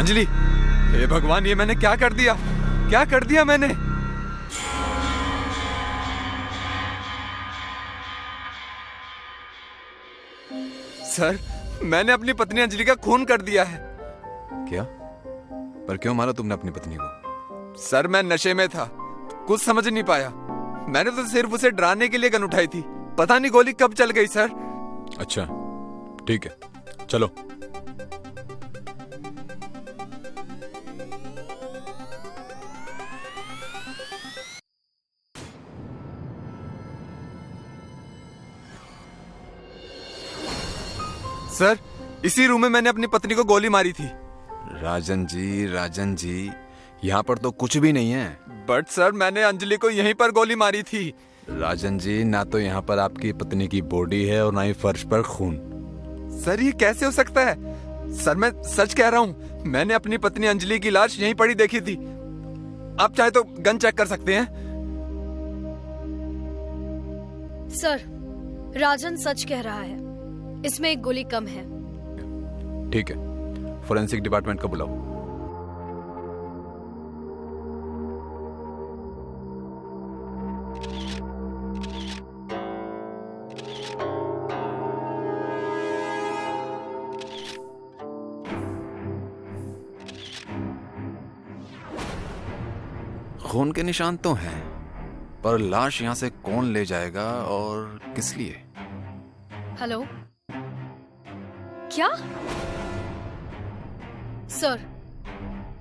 अंजलि, हे भगवान, ये मैंने क्या कर दिया? क्या कर दिया मैंने? सर, मैंने अपनी पत्नी अंजलि का खून कर दिया है। क्या? पर क्यों मारा तुमने अपनी पत्नी को? सर, मैं नशे में था, कुछ समझ नहीं पाया। मैंने तो सिर्फ उसे डराने के लिए गन उठाई थी। पता नहीं गोली कब चल गई सर। अच्छा, ठीक है, चलो। सर, इसी रूम में मैंने अपनी पत्नी को गोली मारी थी। राजन जी, यहाँ पर तो कुछ भी नहीं है। बट सर, मैंने अंजलि को यहीं पर गोली मारी थी। राजन जी, ना तो यहाँ पर आपकी पत्नी की बॉडी है और ना ही फर्श पर खून। सर, ये कैसे हो सकता है? सर, मैं सच कह रहा हूँ, मैंने अपनी पत्नी अंजलि की लाश यहीं पड़ी देखी थी। आप चाहे तो गन चेक कर सकते हैं। सर, राजन सच कह रहा है, इसमें एक गोली कम है। ठीक है, फोरेंसिक डिपार्टमेंट को बुलाओ। खून के निशान तो हैं, पर लाश यहां से कौन ले जाएगा और किस लिए? हेलो, क्या? सर,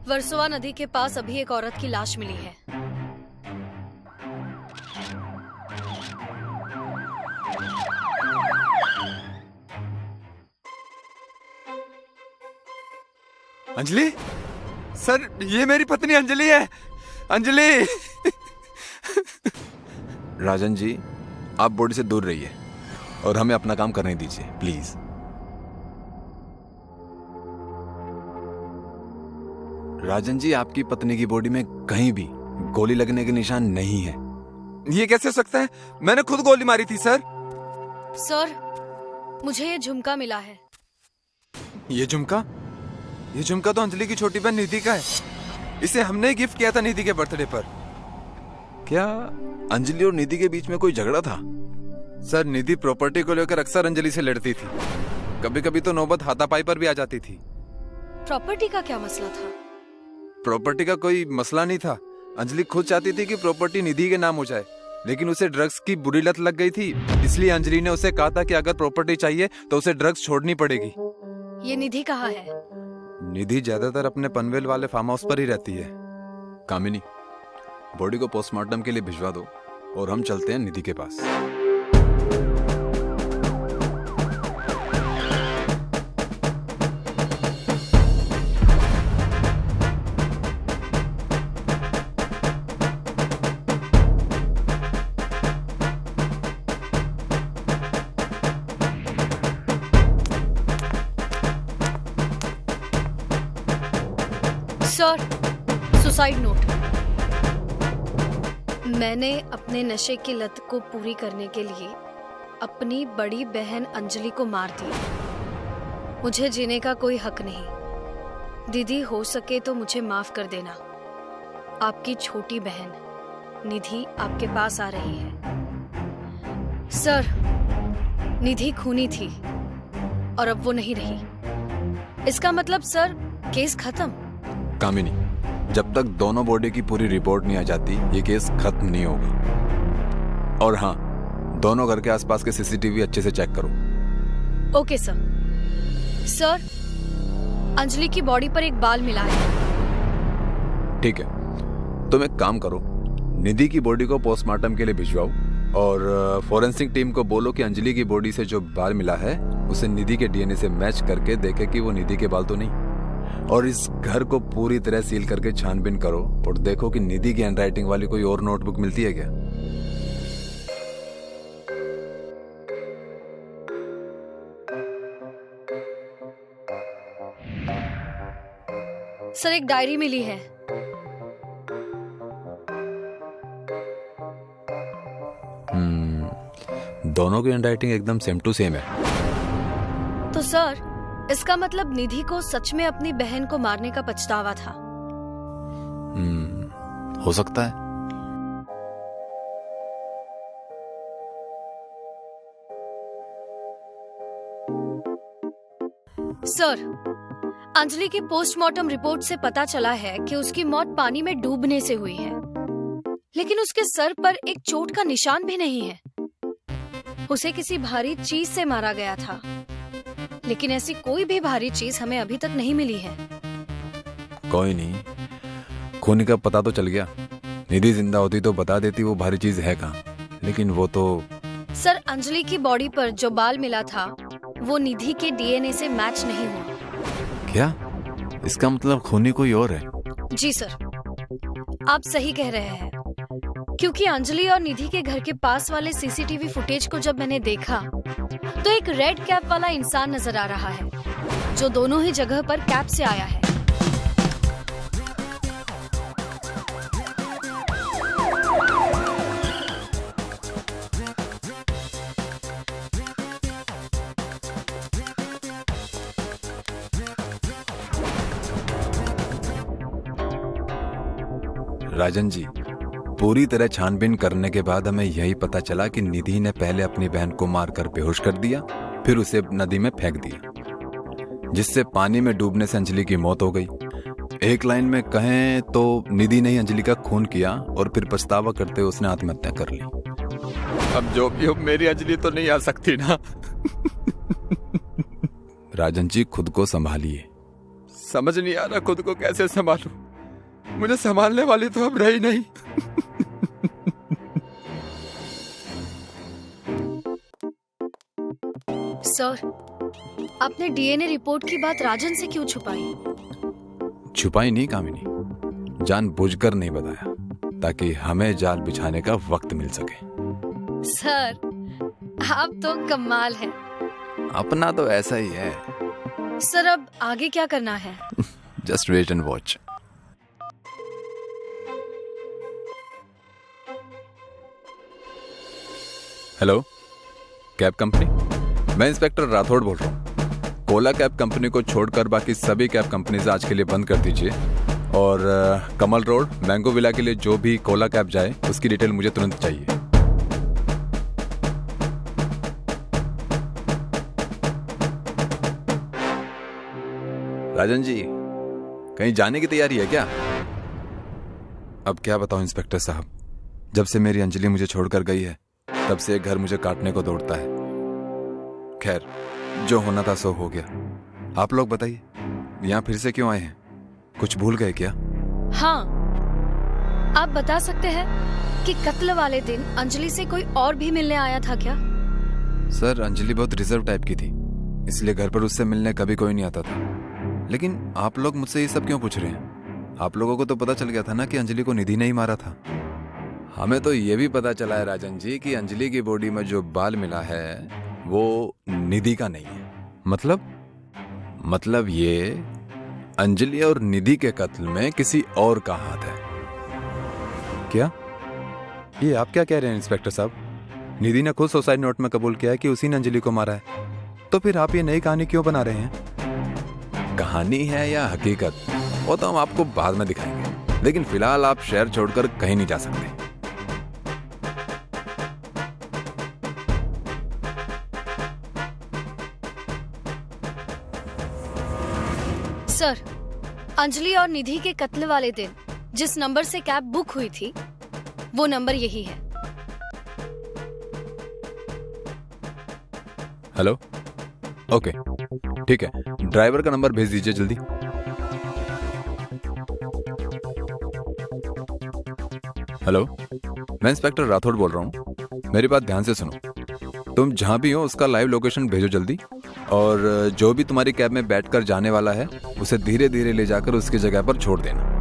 वर्सोवा नदी के पास अभी एक औरत की लाश मिली है। अंजलि? सर, ये मेरी पत्नी अंजलि है। अंजलि! राजन जी, आप बॉडी से दूर रहिए और हमें अपना काम करने दीजिए, प्लीज। राजन जी, आपकी पत्नी की बॉडी में कहीं भी गोली लगने के निशान नहीं है। ये कैसे हो सकता है? मैंने खुद गोली मारी थी सर। सर, मुझे ये झुमका मिला है। ये झुमका? ये झुमका तो अंजलि की छोटी बहन निधि का है। इसे हमने गिफ्ट किया था निधि के बर्थडे पर। क्या अंजलि और निधि के बीच में कोई झगड़ा था? सर, निधि प्रॉपर्टी को लेकर अक्सर अंजलि से लड़ती थी। कभी कभी तो नौबत हाथापाई पर भी आ जाती थी। प्रॉपर्टी का क्या मसला था? प्रॉपर्टी का कोई मसला नहीं था। अंजलि खुद चाहती थी कि प्रॉपर्टी निधि के नाम हो जाए, लेकिन उसे ड्रग्स की बुरी लत लग गई थी। इसलिए अंजलि ने उसे कहा था कि अगर प्रॉपर्टी चाहिए तो उसे ड्रग्स छोड़नी पड़ेगी। ये निधि कहाँ है? निधि ज्यादातर अपने पनवेल वाले फार्म हाउस पर ही रहती है। कामिनी, बॉडी को पोस्टमार्टम के लिए भिजवा दो और हम चलते हैं निधि के पास। Sir, suicide note. मैंने अपने नशे की लत को पूरी करने के लिए अपनी बड़ी बहन अंजलि को मार दिया। मुझे जीने का कोई हक नहीं। दीदी, हो सके तो मुझे माफ कर देना। आपकी छोटी बहन निधि आपके पास आ रही है। सर, निधि खूनी थी और अब वो नहीं रही। इसका मतलब सर, केस खत्म। कामिनी, जब तक दोनों बॉडी की पूरी रिपोर्ट नहीं आ जाती, ये केस खत्म नहीं होगा। और हाँ, दोनों घर के आसपास के सीसीटीवी अच्छे से चेक करो। Okay sir. सर, अंजलि की बॉडी पर एक बाल मिला है। ठीक है, तुम एक काम करो, निधि की बॉडी को पोस्टमार्टम के लिए भिजवाओ और फोरेंसिक टीम को बोलो कि अंजलि की बॉडी से जो बाल मिला है उसे निधि के डीएनए से मैच करके देखे कि वो निधि के बाल तो नहीं। और इस घर को पूरी तरह सील करके छानबीन करो और देखो कि निधि की हैंडराइटिंग वाली कोई और नोटबुक मिलती है क्या। सर, एक डायरी मिली है। दोनों की हैंडराइटिंग एकदम सेम टू सेम है। तो सर, इसका मतलब निधि को सच में अपनी बहन को मारने का पछतावा था। हो सकता है। सर, अंजलि की पोस्टमार्टम रिपोर्ट से पता चला है कि उसकी मौत पानी में डूबने से हुई है, लेकिन उसके सर पर एक चोट का निशान भी नहीं है। उसे किसी भारी चीज से मारा गया था, लेकिन ऐसी कोई भी भारी चीज हमें अभी तक नहीं मिली है। कोई नहीं, खून का पता तो चल गया। निधि जिंदा होती तो बता देती वो भारी चीज है कहाँ, लेकिन वो तो। सर, अंजलि की बॉडी पर जो बाल मिला था वो निधि के डीएनए से मैच नहीं हुआ। क्या? इसका मतलब खूनी कोई और है? जी सर, आप सही कह रहे हैं, क्योंकि अंजलि और निधि के घर के पास वाले सीसीटीवी फुटेज को जब मैंने देखा तो एक रेड कैप वाला इंसान नजर आ रहा है, जो दोनों ही जगह पर कैप से आया है। राजन जी, पूरी तरह छानबीन करने के बाद हमें यही पता चला कि निधि ने पहले अपनी बहन को मारकर बेहोश कर दिया, फिर उसे नदी में फेंक दिया, जिससे पानी में डूबने से अंजलि की मौत हो गई। एक लाइन में कहें तो निधि ने ही अंजलि का खून किया और फिर पछतावा करते हुए उसने आत्महत्या कर ली। अब जो भी हो, मेरी अंजलि तो नहीं आ सकती ना। राजन जी, खुद को संभालिए। समझ नहीं आ रहा खुद को कैसे संभालूं। मुझे संभालने वाली तो अब रही नहीं। सर, आपने डीएनए रिपोर्ट की बात राजन से क्यों छुपाई? छुपाई नहीं कामिनी, जानबूझकर नहीं बताया ताकि हमें जाल बिछाने का वक्त मिल सके। सर, आप तो कमाल हैं। अपना तो ऐसा ही है। सर, अब आगे क्या करना है? Just wait and watch. Hello, cab company? मैं इंस्पेक्टर राठौड़ बोल रहा हूँ। कोला कैब कंपनी को छोड़कर बाकी सभी कैब कंपनीज आज के लिए बंद कर दीजिए, और कमल रोड मैंगो विला के लिए जो भी कोला कैब जाए उसकी डिटेल मुझे तुरंत चाहिए। राजन जी, कहीं जाने की तैयारी है क्या? अब क्या बताऊं इंस्पेक्टर साहब, जब से मेरी अंजलि मुझे छोड़कर गई है तब से एक घर मुझे काटने को दौड़ता है। खैर, जो होना था सो हो गया। आप लोग बताइए, यहाँ फिर से क्यों आए हैं? कुछ भूल गए क्या? हाँ, आप बता सकते हैं कि कत्ल वाले दिन अंजलि से कोई और भी मिलने आया था क्या? सर, अंजलि बहुत रिजर्व टाइप की थी, इसलिए घर पर उससे मिलने कभी कोई नहीं आता था। लेकिन आप लोग मुझसे ये सब क्यों पूछ रहे हैं? आप लोगों को तो पता चल गया था ना कि अंजलि को निधि ने ही मारा था। हमें तो ये भी पता चला है राजन जी कि अंजलि की बॉडी में जो बाल मिला है वो निधि का नहीं है। मतलब ये अंजलि और निधि के कत्ल में किसी और का हाथ है। क्या? ये आप क्या कह रहे हैं इंस्पेक्टर साहब? निधि ने खुद सुसाइड नोट में कबूल किया है कि उसी ने अंजलि को मारा है, तो फिर आप ये नई कहानी क्यों बना रहे हैं? कहानी है या हकीकत, वो तो हम आपको बाद में दिखाएंगे, लेकिन फिलहाल आप शहर छोड़कर कहीं नहीं जा सकते। सर, अंजलि और निधि के कत्ल वाले दिन जिस नंबर से कैब बुक हुई थी वो नंबर यही है। हेलो, ओके, ठीक है, ड्राइवर का नंबर भेज दीजिए जल्दी। हेलो, मैं इंस्पेक्टर राठौड़ बोल रहा हूँ। मेरी बात ध्यान से सुनो। तुम जहां भी हो उसका लाइव लोकेशन भेजो जल्दी, और जो भी तुम्हारी कैब में बैठकर जाने वाला है उसे धीरे धीरे ले जाकर उसकी जगह पर छोड़ देना।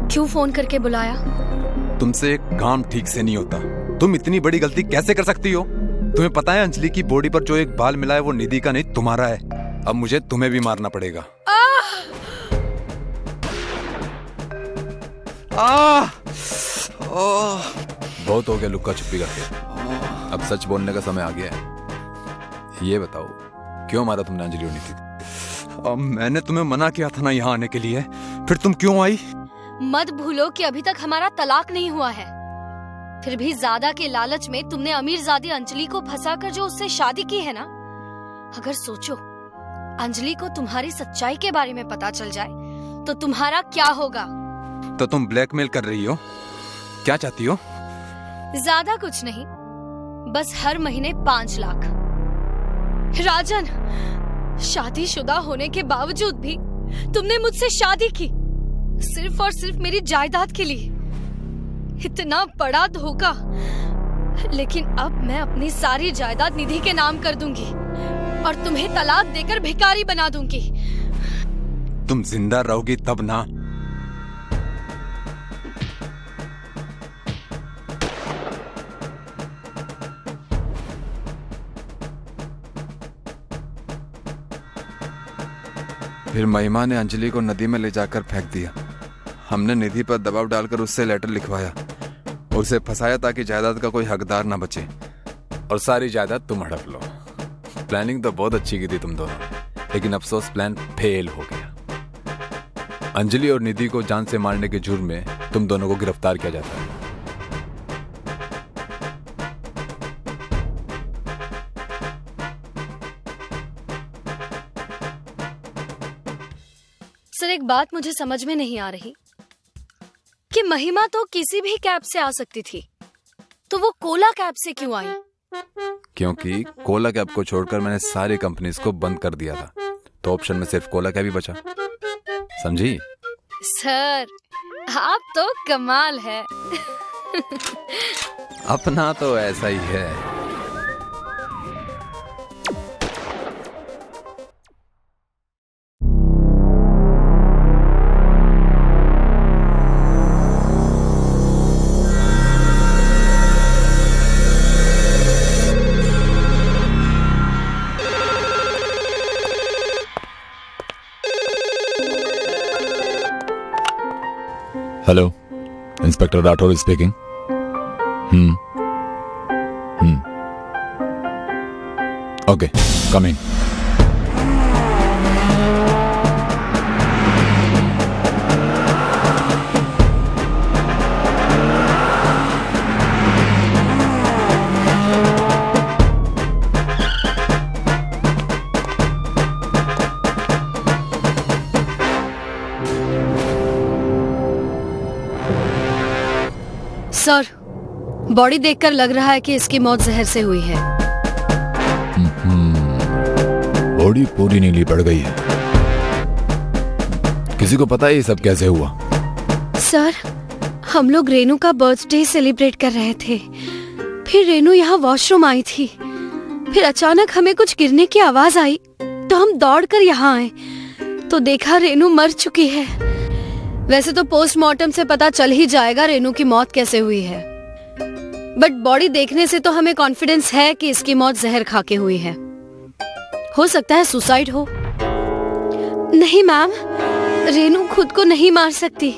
क्यों फोन करके बुलाया? तुमसे एक काम ठीक से नहीं होता। तुम इतनी बड़ी गलती कैसे कर सकती हो? तुम्हें पता है अंजलि की बॉडी पर जो एक बाल मिला है वो निधि का नहीं तुम्हारा है। अब मुझे तुम्हें भी मारना पड़ेगा। बहुत हो गया लुक्का छुपी करके, अब सच बोलने का समय आ गया है। ये बताओ क्यों मारा तुमने अंजलि और निधि को? अब मैंने तुम्हें मना किया था ना यहाँ आने के लिए, फिर तुम क्यों आई? मत भूलो कि अभी तक हमारा तलाक नहीं हुआ है, फिर भी ज्यादा के लालच में तुमने अमीरजादी अंजलि को फंसाकर जो उससे शादी की है ना। अगर सोचो अंजलि को तुम्हारी सच्चाई के बारे में पता चल जाए तो तुम्हारा क्या होगा? तो तुम ब्लैकमेल कर रही हो? क्या चाहती हो? ज्यादा कुछ नहीं, बस हर महीने 5 लाख। राजन, शादीशुदा होने के बावजूद भी तुमने मुझसे शादी की सिर्फ और सिर्फ मेरी जायदाद के लिए। इतना बड़ा धोखा। लेकिन अब मैं अपनी सारी जायदाद निधि के नाम कर दूंगी और तुम्हें तलाक देकर भिखारी बना दूंगी। तुम जिंदा रहोगी तब ना। फिर महिमा ने अंजलि को नदी में ले जाकर फेंक दिया। हमने निधि पर दबाव डालकर उससे लेटर लिखवाया, उसे फंसाया ताकि जायदाद का कोई हकदार ना बचे और सारी जायदाद तुम हड़प लो। प्लानिंग तो बहुत अच्छी की थी तुम दोनों, लेकिन अफसोस प्लान फेल हो गया। अंजलि और निधि को जान से मारने के जुर्म में तुम दोनों को गिरफ्तार किया जाता है। सर, एक बात मुझे समझ में नहीं आ रही कि महिमा तो किसी भी कैब से आ सकती थी, तो वो कोला कैब से क्यों आई? क्योंकि कोला कैब को छोड़कर मैंने सारी कंपनीज को बंद कर दिया था, तो ऑप्शन में सिर्फ कोला कैब ही बचा। समझी? सर, आप तो कमाल है। अपना तो ऐसा ही है। Hello, inspector Rathore speaking. Okay, coming. Sir, body देखकर लग रहा है कि इसकी मौत जहर से हुई है। बॉडी पूरी नीली पड़ गई है। किसी को पता है ये सब कैसे हुआ? सर, हम लोग रेनू का बर्थडे सेलिब्रेट कर रहे थे, फिर रेनू यहाँ वॉशरूम आई थी, फिर अचानक हमें कुछ गिरने की आवाज आई तो हम दौड़कर यहाँ आए तो देखा रेनू मर चुकी है। वैसे तो पोस्टमार्टम से पता चल ही जाएगा रेनू की मौत कैसे हुई है, बट बॉडी देखने से तो हमें कॉन्फिडेंस है कि इसकी मौत जहर खा के हुई है। हो सकता है सुसाइड हो। नहीं मैम, रेनू खुद को नहीं मार सकती।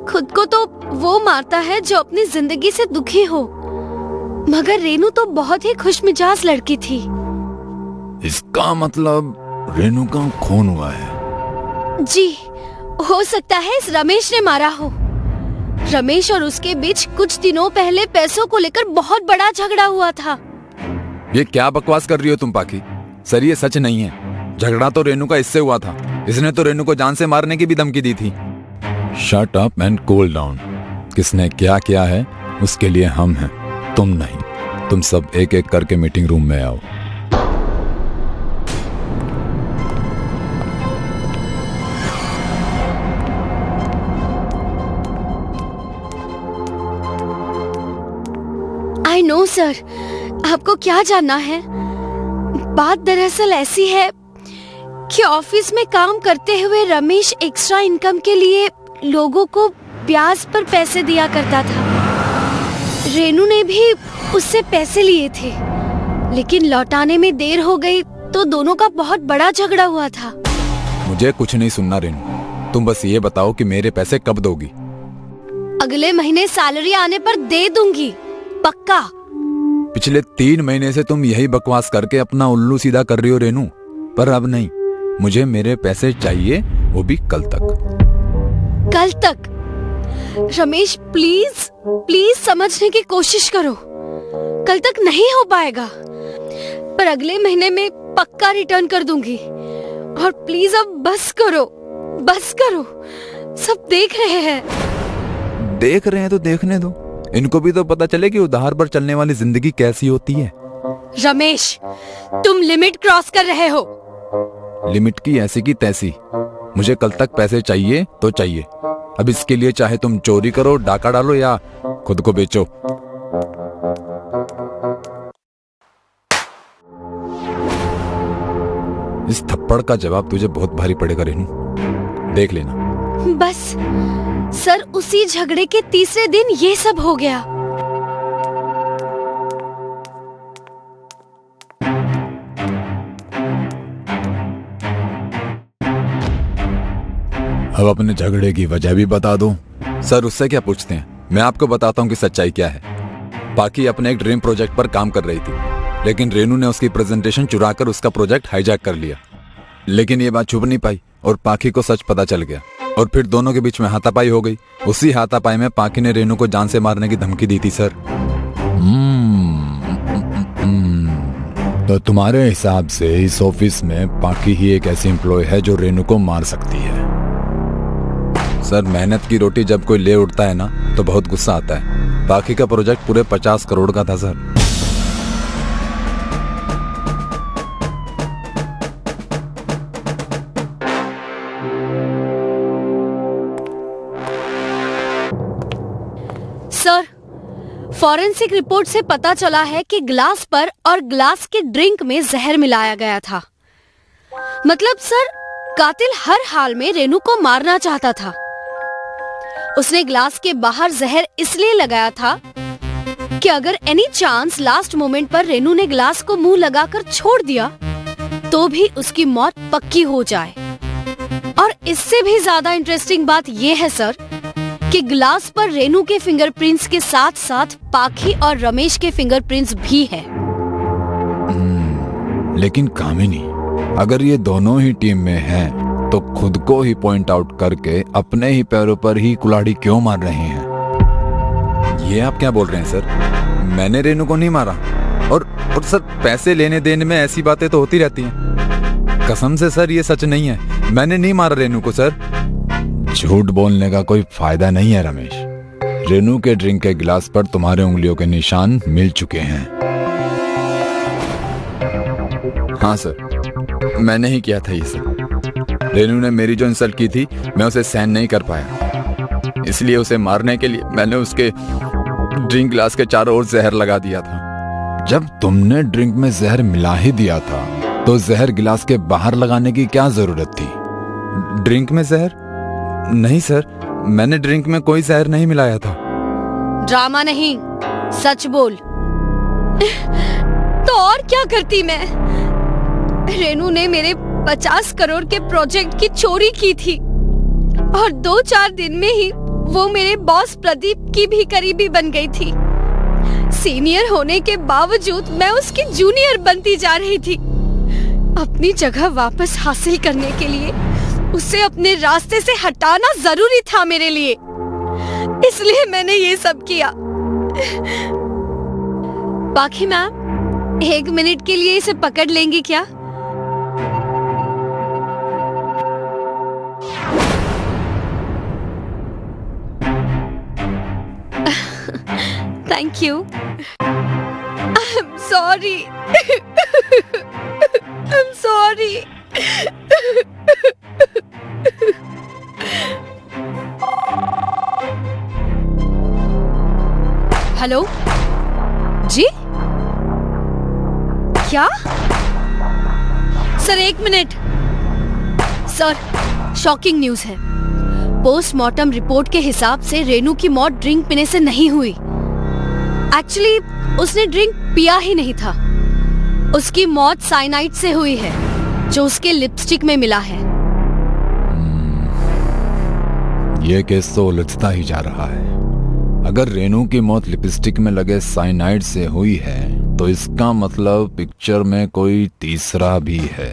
खुद को तो वो मारता है जो अपनी जिंदगी से दुखी हो, मगर रेनू तो बहुत ही खुशमिजाज लड़की थी। इसका मतलब रेनू का खून हुआ है? जी, हो सकता है इस रमेश ने मारा हो। रमेश और उसके बीच कुछ दिनों पहले पैसों को लेकर बहुत बड़ा झगड़ा हुआ था। ये क्या बकवास कर रही हो तुम पाकी? सर, ये सच नहीं है। झगड़ा तो रेनू का इससे हुआ था। इसने तो रेनू को जान से मारने की भी धमकी दी थी। Shut up and cool down. किसने क्या किया है उसके लिए हम हैं, तुम नहीं। तुम सब एक एक करके मीटिंग रूम में आओ। आई नो सर, आपको क्या जानना है? बात दरअसल ऐसी है कि ऑफिस में काम करते हुए रमेश एक्स्ट्रा इनकम के लिए लोगों को ब्याज पर पैसे दिया करता था। रेनू ने भी उससे पैसे लिए थे, लेकिन लौटाने में देर हो गई तो दोनों का बहुत बड़ा झगड़ा हुआ था। मुझे कुछ नहीं सुनना रेनू, तुम बस ये बताओ कि मेरे पैसे कब दोगी? अगले महीने सैलरी आने पर दे दूंगी, पक्का। पिछले 3 महीने से तुम यही बकवास करके अपना उल्लू सीधा कर रही हो रेनू, पर अब नहीं, मुझे मेरे पैसे चाहिए, वो भी कल तक। कल तक? रमेश प्लीज प्लीज समझने की कोशिश करो। कल तक नहीं हो पाएगा, पर अगले महीने में पक्का रिटर्न कर दूंगी। और प्लीज अब बस करो, बस करो, सब देख रहे हैं। देख रहे हैं तो देखने दो, इनको भी तो पता चले कि उधार पर चलने वाली जिंदगी कैसी होती है। रमेश, तुम लिमिट क्रॉस कर रहे हो। लिमिट की ऐसी की तैसी, मुझे कल तक पैसे चाहिए तो चाहिए। अब इसके लिए चाहे तुम चोरी करो, डाका डालो या खुद को बेचो। इस थप्पड़ का जवाब तुझे बहुत भारी पड़ेगा रेनू, देख लेना। बस सर, उसी झगड़े के तीसरे दिन ये सब हो गया। अब अपने झगड़े की वजह भी बता दो। सर उससे क्या पूछते हैं, मैं आपको बताता हूँ कि सच्चाई क्या है। पाकी अपने एक ड्रीम प्रोजेक्ट पर काम कर रही थी, लेकिन रेनू ने उसकी प्रेजेंटेशन चुराकर उसका प्रोजेक्ट हाईजैक कर लिया। लेकिन ये बात छुप नहीं पाई और पाकी को सच पता चल गया और फिर दोनों के बीच में हाथापाई हो गई। उसी हाथापाई में पाकी ने रेनू को जान से मारने की धमकी दी थी सर। तो तुम्हारे हिसाब से इस ऑफिस में पाकी ही एक ऐसी एम्प्लॉय है जो रेनू को मार सकती है? सर मेहनत की रोटी जब कोई ले उठता है ना तो बहुत गुस्सा आता है। पाकी का प्रोजेक्ट पूरे 50 करोड़ का था सर। सर, फॉरेंसिक रिपोर्ट से पता चला है कि ग्लास पर और ग्लास के ड्रिंक में जहर मिलाया गया था। मतलब सर, कातिल हर हाल में रेनू को मारना चाहता था। उसने ग्लास के बाहर जहर इसलिए लगाया था कि अगर एनी चांस लास्ट मोमेंट पर रेनू ने ग्लास को मुंह लगाकर छोड़ दिया तो भी उसकी मौत पक्की हो जाए। और इससे भी ज्यादा इंटरेस्टिंग बात यह है सर कि ग्लास पर रेनू के फिंगरप्रिंट्स के साथ साथ पाखी और रमेश के फिंगरप्रिंट्स भी हैं। लेकिन कामिनी, अगर ये दोनों ही टीम में हैं, तो खुद को ही पॉइंट आउट करके अपने ही पैरों पर ही कुल्हाड़ी क्यों मार रहे हैं? ये आप क्या बोल रहे हैं सर? मैंने रेनू को नहीं मारा। और सर पैसे लेने देने में ऐसी बातें तो होती रहती हैं। कसम से सर ये सच नहीं है, मैंने नहीं मारा रेनू को सर। झूठ बोलने का कोई फायदा नहीं है रमेश। रेनू के ड्रिंक के गिलास पर तुम्हारे उंगलियों के निशान मिल चुके हैं। हाँ सर, मैंने ही किया था ये सब। रेनू ने मेरी जो इंसल्ट की थी मैं उसे सहन नहीं कर पाया, इसलिए उसे मारने के लिए मैंने उसके ड्रिंक ग्लास के चारों ओर जहर लगा दिया था। जब तुमने ड्रिंक में जहर मिला ही दिया था तो जहर गिलास के बाहर लगाने की क्या जरूरत थी? ड्रिंक में जहर? नहीं सर, मैंने ड्रिंक में कोई जहर नहीं मिलाया था। ड्रामा नहीं, सच बोल। तो और क्या करती मैं? रेनू ने मेरे 50 करोड़ के प्रोजेक्ट की चोरी की थी और 2-4 दिन में ही वो मेरे बॉस प्रदीप की भी करीबी बन गई थी। सीनियर होने के बावजूद मैं उसकी जूनियर बनती जा रही थी। अपनी जगह वापस हासिल करने के लिए उसे अपने रास्ते से हटाना जरूरी था मेरे लिए, इसलिए मैंने ये सब किया। पाखी मैम, 1 मिनट के लिए इसे पकड़ लेंगी क्या? Thank you. I'm sorry. I'm sorry. Hello ji, क्या? सर 1 मिनट। सर, शॉकिंग न्यूज है। पोस्टमार्टम रिपोर्ट के हिसाब से रेनू की मौत ड्रिंक पीने से नहीं हुई। एक्चुअली उसने ड्रिंक पिया ही नहीं था। उसकी मौत साइनाइड से हुई है, जो उसके लिपस्टिक में मिला है। ये केस तो उलझता ही जा रहा है। अगर रेनू की मौत लिपस्टिक में लगे साइनाइड से हुई है तो इसका मतलब पिक्चर में कोई तीसरा भी है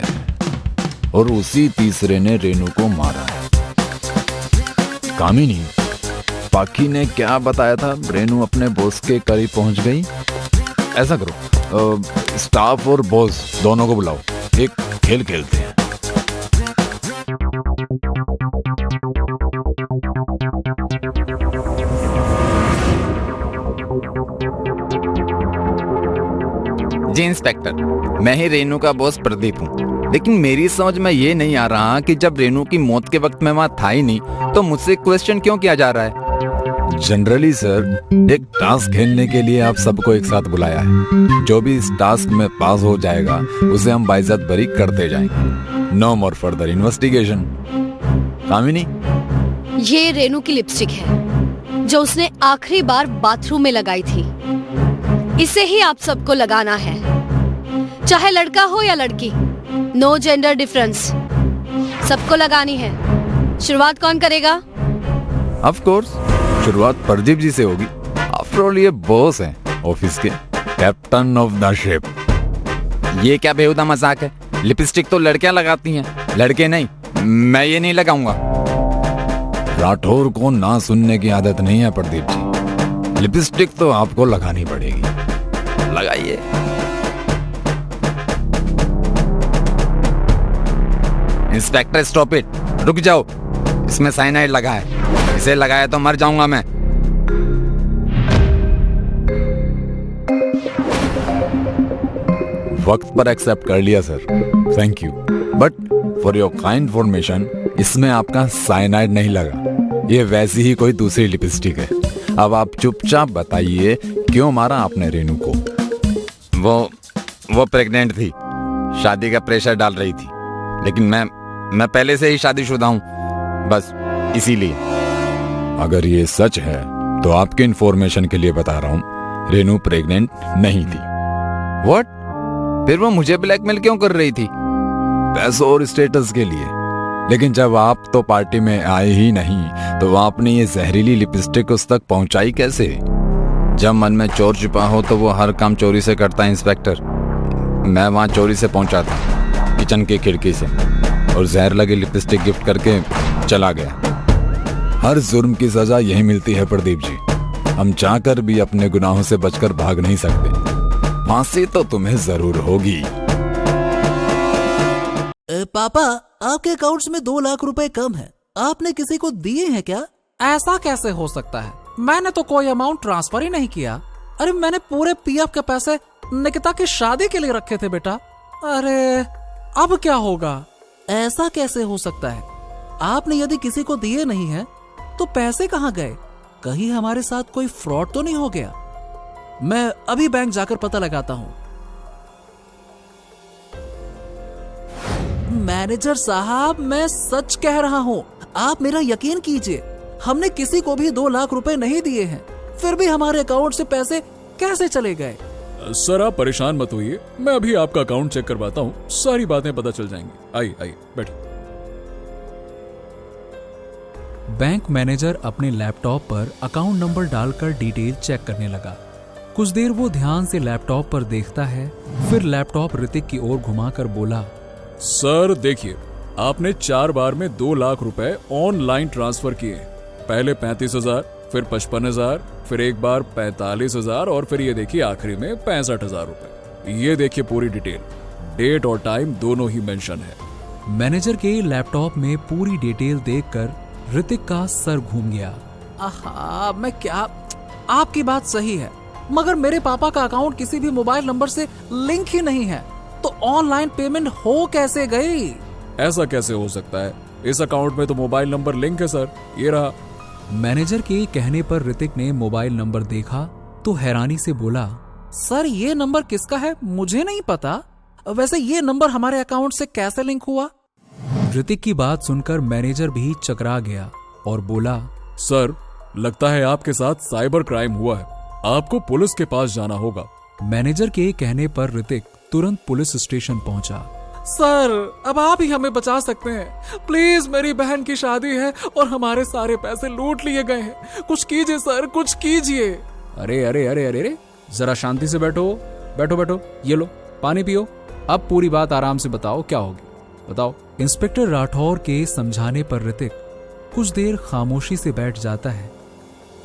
और उसी तीसरे ने रेनू को मारा है। कामिनी, पाखी ने क्या बताया था? रेनू अपने बॉस के करीब पहुंच गई। ऐसा करो, स्टाफ और बॉस दोनों को बुलाओ, एक खेल खेलते हैं। जी इंस्पेक्टर, मैं ही रेनू का बॉस प्रदीप हूँ, लेकिन मेरी समझ में ये नहीं आ रहा कि जब रेनू की मौत के वक्त मैं वहाँ था ही नहीं तो मुझसे क्वेश्चन क्यों किया जा रहा है? जनरली सर, एक टास्क खेलने के लिए आप सबको एक साथ बुलाया है। जो भी इस टास्क में पास हो जाएगा उसे हम बाइज्जत बरी करते जाएंगे। No more further investigation. Kamini, ये रेनू की लिपस्टिक है जो उसने आखिरी बार बाथरूम में लगाई थी। इसे ही आप सबको लगाना है, चाहे लड़का हो या लड़की। नो जेंडर डिफरेंस, सबको लगानी है। शुरुआत कौन करेगा? ऑफ कोर्स शुरुआत प्रदीप जी से होगी। आफ्टर ऑल ये बॉस हैं ऑफिस के, कैप्टन ऑफ द शिप। ये क्या बेहुदा मजाक है? लिपस्टिक तो लड़कियां लगाती हैं, लड़के नहीं। मैं ये नहीं लगाऊंगा। राठौर को ना सुनने की आदत नहीं है प्रदीप जी। लिपस्टिक तो आपको लगानी पड़ेगी। लगाइए। इंस्पेक्टर स्टॉप इट, रुक जाओ। इसमें साइनाइड लगा है, इसे लगाया तो मर जाऊंगा मैं। वक्त पर एक्सेप्ट कर लिया sir, thank you. But for your kind information, इसमें आपका साइनाइड नहीं लगा। ये वैसी ही कोई दूसरी लिपस्टिक है। अब आप चुपचाप बताइए, क्यों मारा आपने रेनू को? वो प्रेग्नेंट थी, शादी का प्रेशर डाल रही थी, लेकिन मैं पहले से ही शादीशुदा हूं, बस इसीलिए। अगर ये सच है तो आपके इन्फॉर्मेशन के लिए बता रहा हूँ, रेनू प्रेग्नेंट नहीं थी। व्हाट? फिर वो मुझे ब्लैकमेल क्यों कर रही थी? पैसों और स्टेटस के लिए। लेकिन जब आप तो पार्टी में आए ही नहीं तो आपने ये जहरीली लिपस्टिक उस तक पहुंचाई कैसे? जब मन में चोर छिपा हो तो वो हर काम चोरी से करता है इंस्पेक्टर। मैं वहां चोरी से पहुंचा था, किचन की खिड़की से, और जहर लगी लिपस्टिक गिफ्ट करके चला गया। हर जुर्म की सजा यही मिलती है प्रदीप जी। हम चाहकर भी अपने गुनाहों से बचकर भाग नहीं सकते। फांसी तो तुम्हें जरूर होगी। पापा, आपके अकाउंट्स में 2 लाख रुपए कम है। आपने किसी को दिए हैं क्या? ऐसा कैसे हो सकता है? मैंने तो कोई अमाउंट ट्रांसफर ही नहीं किया। अरे मैंने पूरे पीएफ के पैसे निकिता की शादी के लिए रखे थे बेटा। अरे अब क्या होगा? ऐसा कैसे हो सकता है? आपने यदि किसी को दिए नहीं है तो पैसे कहाँ गए? कहीं हमारे साथ कोई फ्रॉड तो नहीं हो गया? मैं अभी बैंक जाकर पता लगाता हूँ। मैनेजर साहब, मैं सच कह रहा हूँ, आप मेरा यकीन कीजिए। हमने किसी को भी 2 लाख रुपए नहीं दिए हैं, फिर भी हमारे अकाउंट से पैसे कैसे चले गए? सर आप परेशान मत होइए, मैं अभी आपका अकाउंट चेक करवाता हूँ, सारी बातें पता चल जाएंगी। आइए आइए बैठिए। बैंक मैनेजर अपने लैपटॉप पर अकाउंट नंबर डालकर डिटेल चेक करने लगा। कुछ देर वो ध्यान से लैपटॉप पर देखता है, फिर लैपटॉप ऋतिक की ओर घुमाकर बोला, सर देखिए, आपने 4 बार में 2 लाख रुपए ऑनलाइन ट्रांसफर किए। पहले 35,000, फिर 55,000, फिर एक बार 45,000 और फिर ये देखिए आखिरी में 65,000 रुपए। ये देखिए पूरी डिटेल, डेट और टाइम दोनों ही मेंशन है। मैनेजर के लैपटॉप में पूरी डिटेल देखकर ऋतिक का सर घूम गया। आहा, मैं क्या, आपकी बात सही है, मगर मेरे पापा का अकाउंट किसी भी मोबाइल नंबर से लिंक ही नहीं है, तो ऑनलाइन पेमेंट हो कैसे गई? ऐसा कैसे हो सकता है? इस अकाउंट में तो मोबाइल नंबर लिंक है सर, ये रहा। मैनेजर के कहने पर ऋतिक ने मोबाइल नंबर देखा तो हैरानी से बोला, सर ये नंबर किसका है? मुझे नहीं पता। वैसे ये नंबर हमारे अकाउंट से कैसे लिंक हुआ? ऋतिक की बात सुनकर मैनेजर भी चकरा गया और बोला, सर लगता है आपके साथ साइबर क्राइम हुआ है। आपको पुलिस के पास जाना होगा। मैनेजर के कहने पर ऋतिक तुरंत पुलिस स्टेशन पहुंचा। सर, अब आप ही हमें बचा सकते हैं। प्लीज, मेरी बहन की शादी है और हमारे सारे पैसे लूट लिए गए हैं। कुछ कीजिए सर, कुछ कीजिए। अरे अरे अरे अरे अरे, जरा शांति से बैठो, बैठो बैठो, ये लो पानी पियो। अब पूरी बात आराम से बताओ, क्या होगी बताओ। इंस्पेक्टर राठौर के समझाने पर ऋतिक कुछ देर खामोशी से बैठ जाता है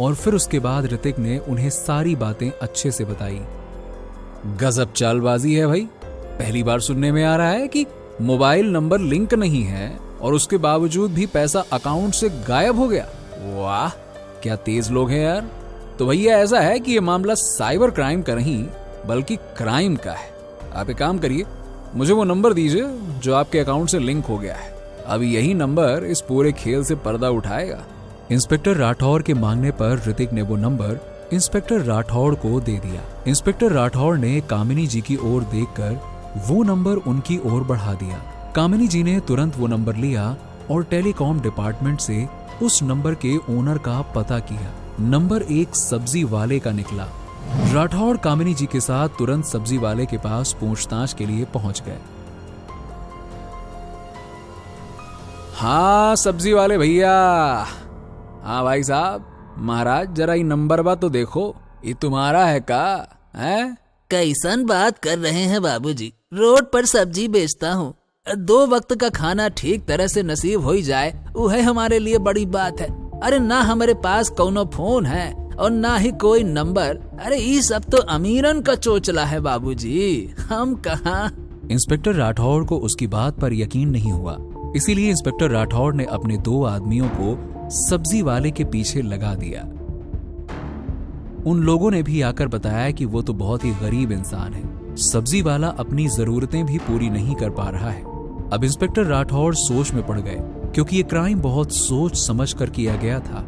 और फिर उसके बाद ऋतिक ने उन्हें सारी बातें अच्छे से बताई। गजब चालबाजी है भाई। पहली बार सुनने में आ रहा है कि मोबाइल नंबर लिंक नहीं है और उसके बावजूद भी पैसा अकाउंट से गायब हो गया। वाह, क्या तेज लोग हैं यार। तो भैया ऐसा है कि ये मामला साइबर क्राइम का नहीं बल्कि क्राइम का है। आप एक काम करिए, मुझे वो नंबर दीजिए जो आपके अकाउंट से लिंक हो गया है। अब यही नंबर इस पूरे खेल से पर्दा उठाएगा। इंस्पेक्टर राठौर के मांगने पर ऋतिक ने वो नंबर इंस्पेक्टर राठौर को दे दिया। इंस्पेक्टर राठौर ने कामिनी जी की ओर देखकर वो नंबर उनकी ओर बढ़ा दिया। कामिनी जी ने तुरंत वो नंबर लिया और टेलीकॉम डिपार्टमेंट से उस नंबर के ओनर का पता किया। नंबर एक सब्जी वाले का निकला। राठौर कामिनी जी के साथ तुरंत सब्जी वाले के पास पूछताछ के लिए पहुंच गए। हाँ सब्जी वाले भैया। हाँ भाई साहब, महाराज जरा ये नंबर बा तो देखो, ये तुम्हारा है का? है कैसन बात कर रहे हैं बाबूजी? रोड पर सब्जी बेचता हूँ। 2 वक्त का खाना ठीक तरह से नसीब हो ही जाए, वो है हमारे लिए बड़ी बात है। अरे ना हमारे पास कोनो फोन है और ना ही कोई नंबर। अरे ये सब तो अमीरन का चोचला है बाबूजी, हम कहाँ। इंस्पेक्टर राठौर को उसकी बात पर यकीन नहीं हुआ, इसीलिए इंस्पेक्टर राठौर ने अपने 2 आदमियों को सब्जी वाले के पीछे लगा दिया। उन लोगों ने भी आकर बताया कि वो तो बहुत ही गरीब इंसान है, सब्जी वाला अपनी जरूरतें भी पूरी नहीं कर पा रहा है। अब इंस्पेक्टर राठौर सोच में पड़ गए क्योंकि ये क्राइम बहुत सोच समझ कर किया गया था।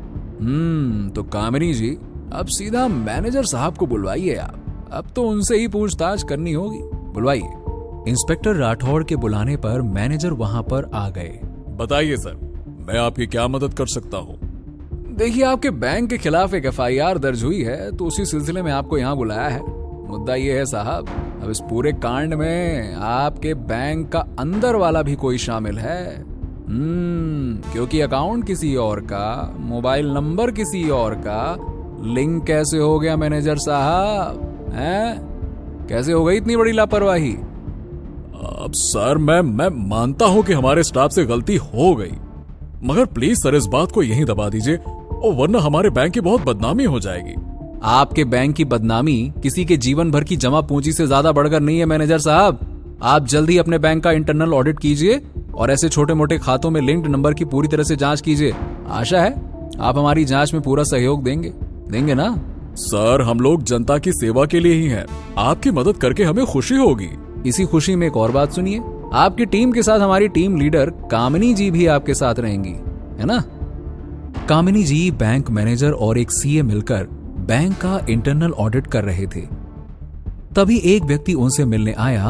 तो कामिनी जी, अब सीधा मैनेजर साहब को बुलवाइए आप। अब तो उनसे ही पूछताछ करनी होगी, बुलवाइए। इंस्पेक्टर राठौर के बुलाने पर मैनेजर वहां पर आ गए। बताइए सर, मैं आपकी क्या मदद कर सकता हूँ? देखिए, आपके बैंक के खिलाफ एक FIR दर्ज हुई है, तो उसी सिलसिले में आपको यहाँ बुलाया है। मुद्दा ये है साहब, अब इस पूरे कांड में आपके बैंक का अंदर वाला भी कोई शामिल है। क्योंकि अकाउंट किसी और का, मोबाइल नंबर किसी और का, लिंक कैसे हो गया मैनेजर साहब? हैं? कैसे हो गई इतनी बड़ी लापरवाही? अब सर, मैं मानता हूं कि हमारे स्टाफ से गलती हो गई, मगर प्लीज सर इस बात को यहीं दबा दीजिए, और वरना हमारे बैंक की बहुत बदनामी हो जाएगी। आपके बैंक की बदनामी किसी के जीवन भर की जमा पूंजी से ज्यादा बढ़कर नहीं है मैनेजर साहब। आप जल्दी अपने बैंक का इंटरनल ऑडिट कीजिए और ऐसे छोटे मोटे खातों में लिंक्ड नंबर की पूरी तरह से जांच कीजिए। आशा है आप हमारी जांच में पूरा सहयोग देंगे ना? सर, हम लोग जनता की सेवा के लिए ही हैं। आपकी मदद करके हमें खुशी होगी। इसी खुशी में एक और बात सुनिए, आपकी टीम के साथ हमारी टीम लीडर कामिनी जी भी आपके साथ रहेंगी, है ना? कामिनी जी, बैंक मैनेजर और एक CA मिलकर बैंक का इंटरनल ऑडिट कर रहे थे। तभी एक व्यक्ति उनसे मिलने आया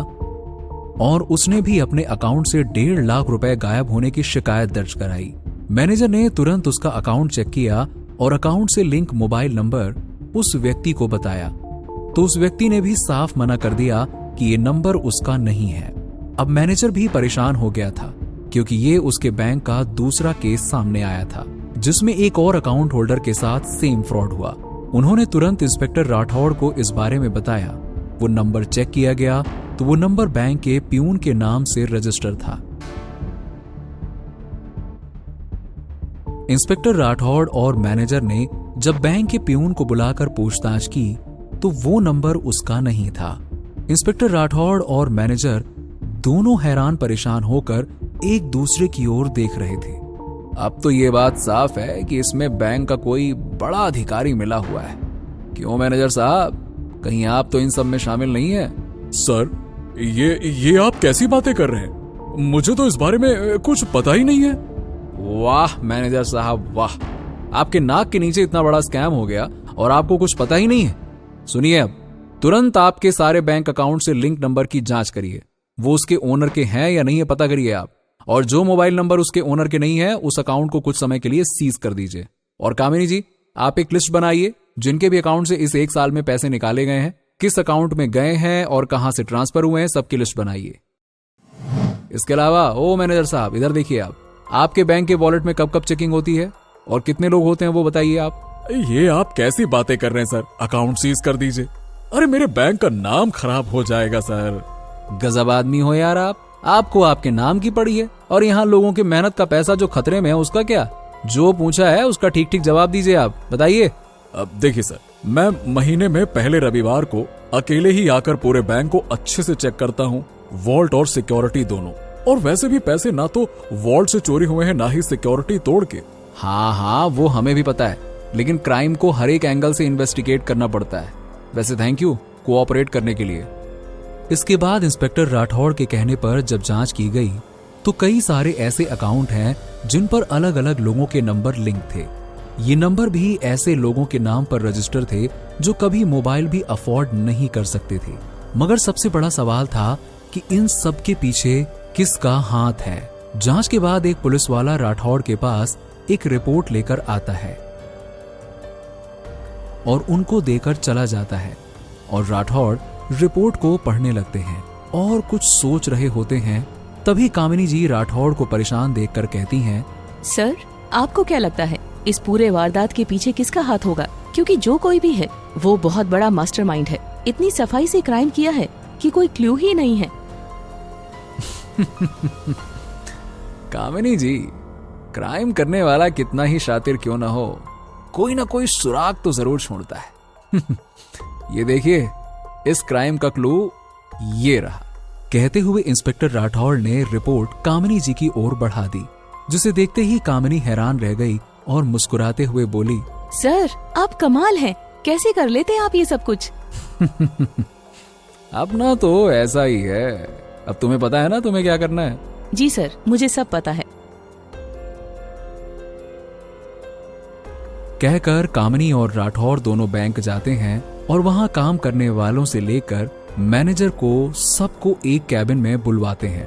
और उसने भी अपने अकाउंट से 1.5 लाख रुपए गायब होने की शिकायत दर्ज कराई। मैनेजर ने तुरंत उसका अकाउंट चेक किया और अकाउंट से लिंक मोबाइल नंबर उस व्यक्ति को बताया, तो उस व्यक्ति ने भी साफ मना कर दिया कि ये नंबर उसका नहीं है। अब मैनेजर भी परेशान हो गया था क्योंकि ये उसके बैंक का दूसरा केस सामने आया था जिसमें एक और अकाउंट होल्डर के साथ सेम फ्रॉड हुआ। उन्होंने तुरंत इंस्पेक्टर राठौर को इस बारे में बताया। वो नंबर चेक किया गया तो वो नंबर बैंक के प्यून के नाम से रजिस्टर था। इंस्पेक्टर राठौर और मैनेजर ने जब बैंक के प्यून को बुलाकर पूछताछ की तो वो नंबर उसका नहीं था। इंस्पेक्टर राठौर और मैनेजर दोनों हैरान परेशान होकर एक दूसरे की ओर देख रहे थे। अब तो ये बात साफ है कि इसमें बैंक का कोई बड़ा अधिकारी मिला हुआ है। क्यों मैनेजर साहब, कहीं आप तो इन सब में शामिल नहीं है? सर, ये आप कैसी बातें कर रहे हैं? मुझे तो इस बारे में कुछ पता ही नहीं है। वाह मैनेजर साहब वाह, आपके नाक के नीचे इतना बड़ा स्कैम हो गया और आपको कुछ पता ही नहीं है। सुनिए, अब तुरंत आपके सारे बैंक अकाउंट से लिंक नंबर की जांच करिए। वो उसके ओनर के हैं या नहीं है पता करिए आप, और जो मोबाइल नंबर उसके ओनर के नहीं है उस अकाउंट को कुछ समय के लिए सीज कर दीजिए। और कामिनी जी, आप एक लिस्ट बनाइए जिनके भी अकाउंट से इस 1 साल में पैसे निकाले गए हैं, किस अकाउंट में गए हैं और कहां से ट्रांसफर हुए हैं, सबकी लिस्ट बनाइए। इसके अलावा ओ मैनेजर साहब, इधर देखिए आप, आपके बैंक के वॉलेट में कब कब चेकिंग होती है और कितने लोग होते हैं वो बताइए आप। ये आप कैसी बातें कर रहे हैं सर? अकाउंट सीज कर दीजिए। अरे मेरे बैंक का नाम खराब हो जाएगा सर। गजब आदमी हो यार आप, आपको आपके नाम की पड़ी है और यहाँ लोगों की मेहनत का पैसा जो खतरे में है उसका क्या? जो पूछा है उसका ठीक ठीक जवाब दीजिए आप, बताइए। अब देखिए सर, मैं महीने में पहले रविवार को अकेले ही आकर पूरे बैंक को अच्छे से चेक करता हूँ, वॉल्ट और सिक्योरिटी दोनों। और वैसे भी पैसे ना तो वॉल्ट से चोरी हुए हैं ना ही सिक्योरिटी तोड़ के। हाँ, वो हमें भी पता है, लेकिन क्राइम को हर एक एंगल से इन्वेस्टिगेट करना पड़ता है। वैसे थैंक यू कोऑपरेट करने के लिए। इसके बाद इंस्पेक्टर राठौड़ के कहने पर जब जांच की गई तो कई सारे ऐसे अकाउंट हैं जिन पर अलग अलग लोगों के नंबर लिंक थे। ये नंबर भी ऐसे लोगों के नाम पर रजिस्टर थे जो कभी मोबाइल भी अफोर्ड नहीं कर सकते थे। मगर सबसे बड़ा सवाल था कि इन सब के पीछे किसका हाथ है। जांच के बाद एक पुलिस वाला राठौड़ के पास एक रिपोर्ट लेकर आता है और उनको देकर चला जाता है और राठौड़ रिपोर्ट को पढ़ने लगते हैं और कुछ सोच रहे होते हैं। तभी कामिनी जी राठौड़ को परेशान देखकर कहती हैं, सर, आपको क्या लगता है इस पूरे वारदात के पीछे किसका हाथ होगा? क्योंकि जो कोई भी है वो बहुत बड़ा मास्टरमाइंड है। इतनी सफाई से क्राइम किया है कि कोई क्लू ही नहीं है। कामिनी जी, क्राइम करने वाला कितना ही शातिर क्यों ना हो, कोई ना कोई सुराग तो जरूर छोड़ता है। ये देखिए, इस क्राइम का क्लू ये रहा। कहते हुए इंस्पेक्टर राठौड़ ने रिपोर्ट कामिनी जी की ओर बढ़ा दी, जिसे देखते ही कामिनी हैरान रह गई और मुस्कुराते हुए बोली, सर, आप कमाल हैं, कैसे कर लेते हैं आप ये सब कुछ? अपना तो ऐसा ही है। अब तुम्हें पता है ना तुम्हें क्या करना है। जी सर, मुझे सब पता है। कहकर कामिनी और राठौड़ दोनों बैंक जाते हैं और वहां काम करने वालों से लेकर मैनेजर को सबको एक कैबिन में बुलवाते हैं।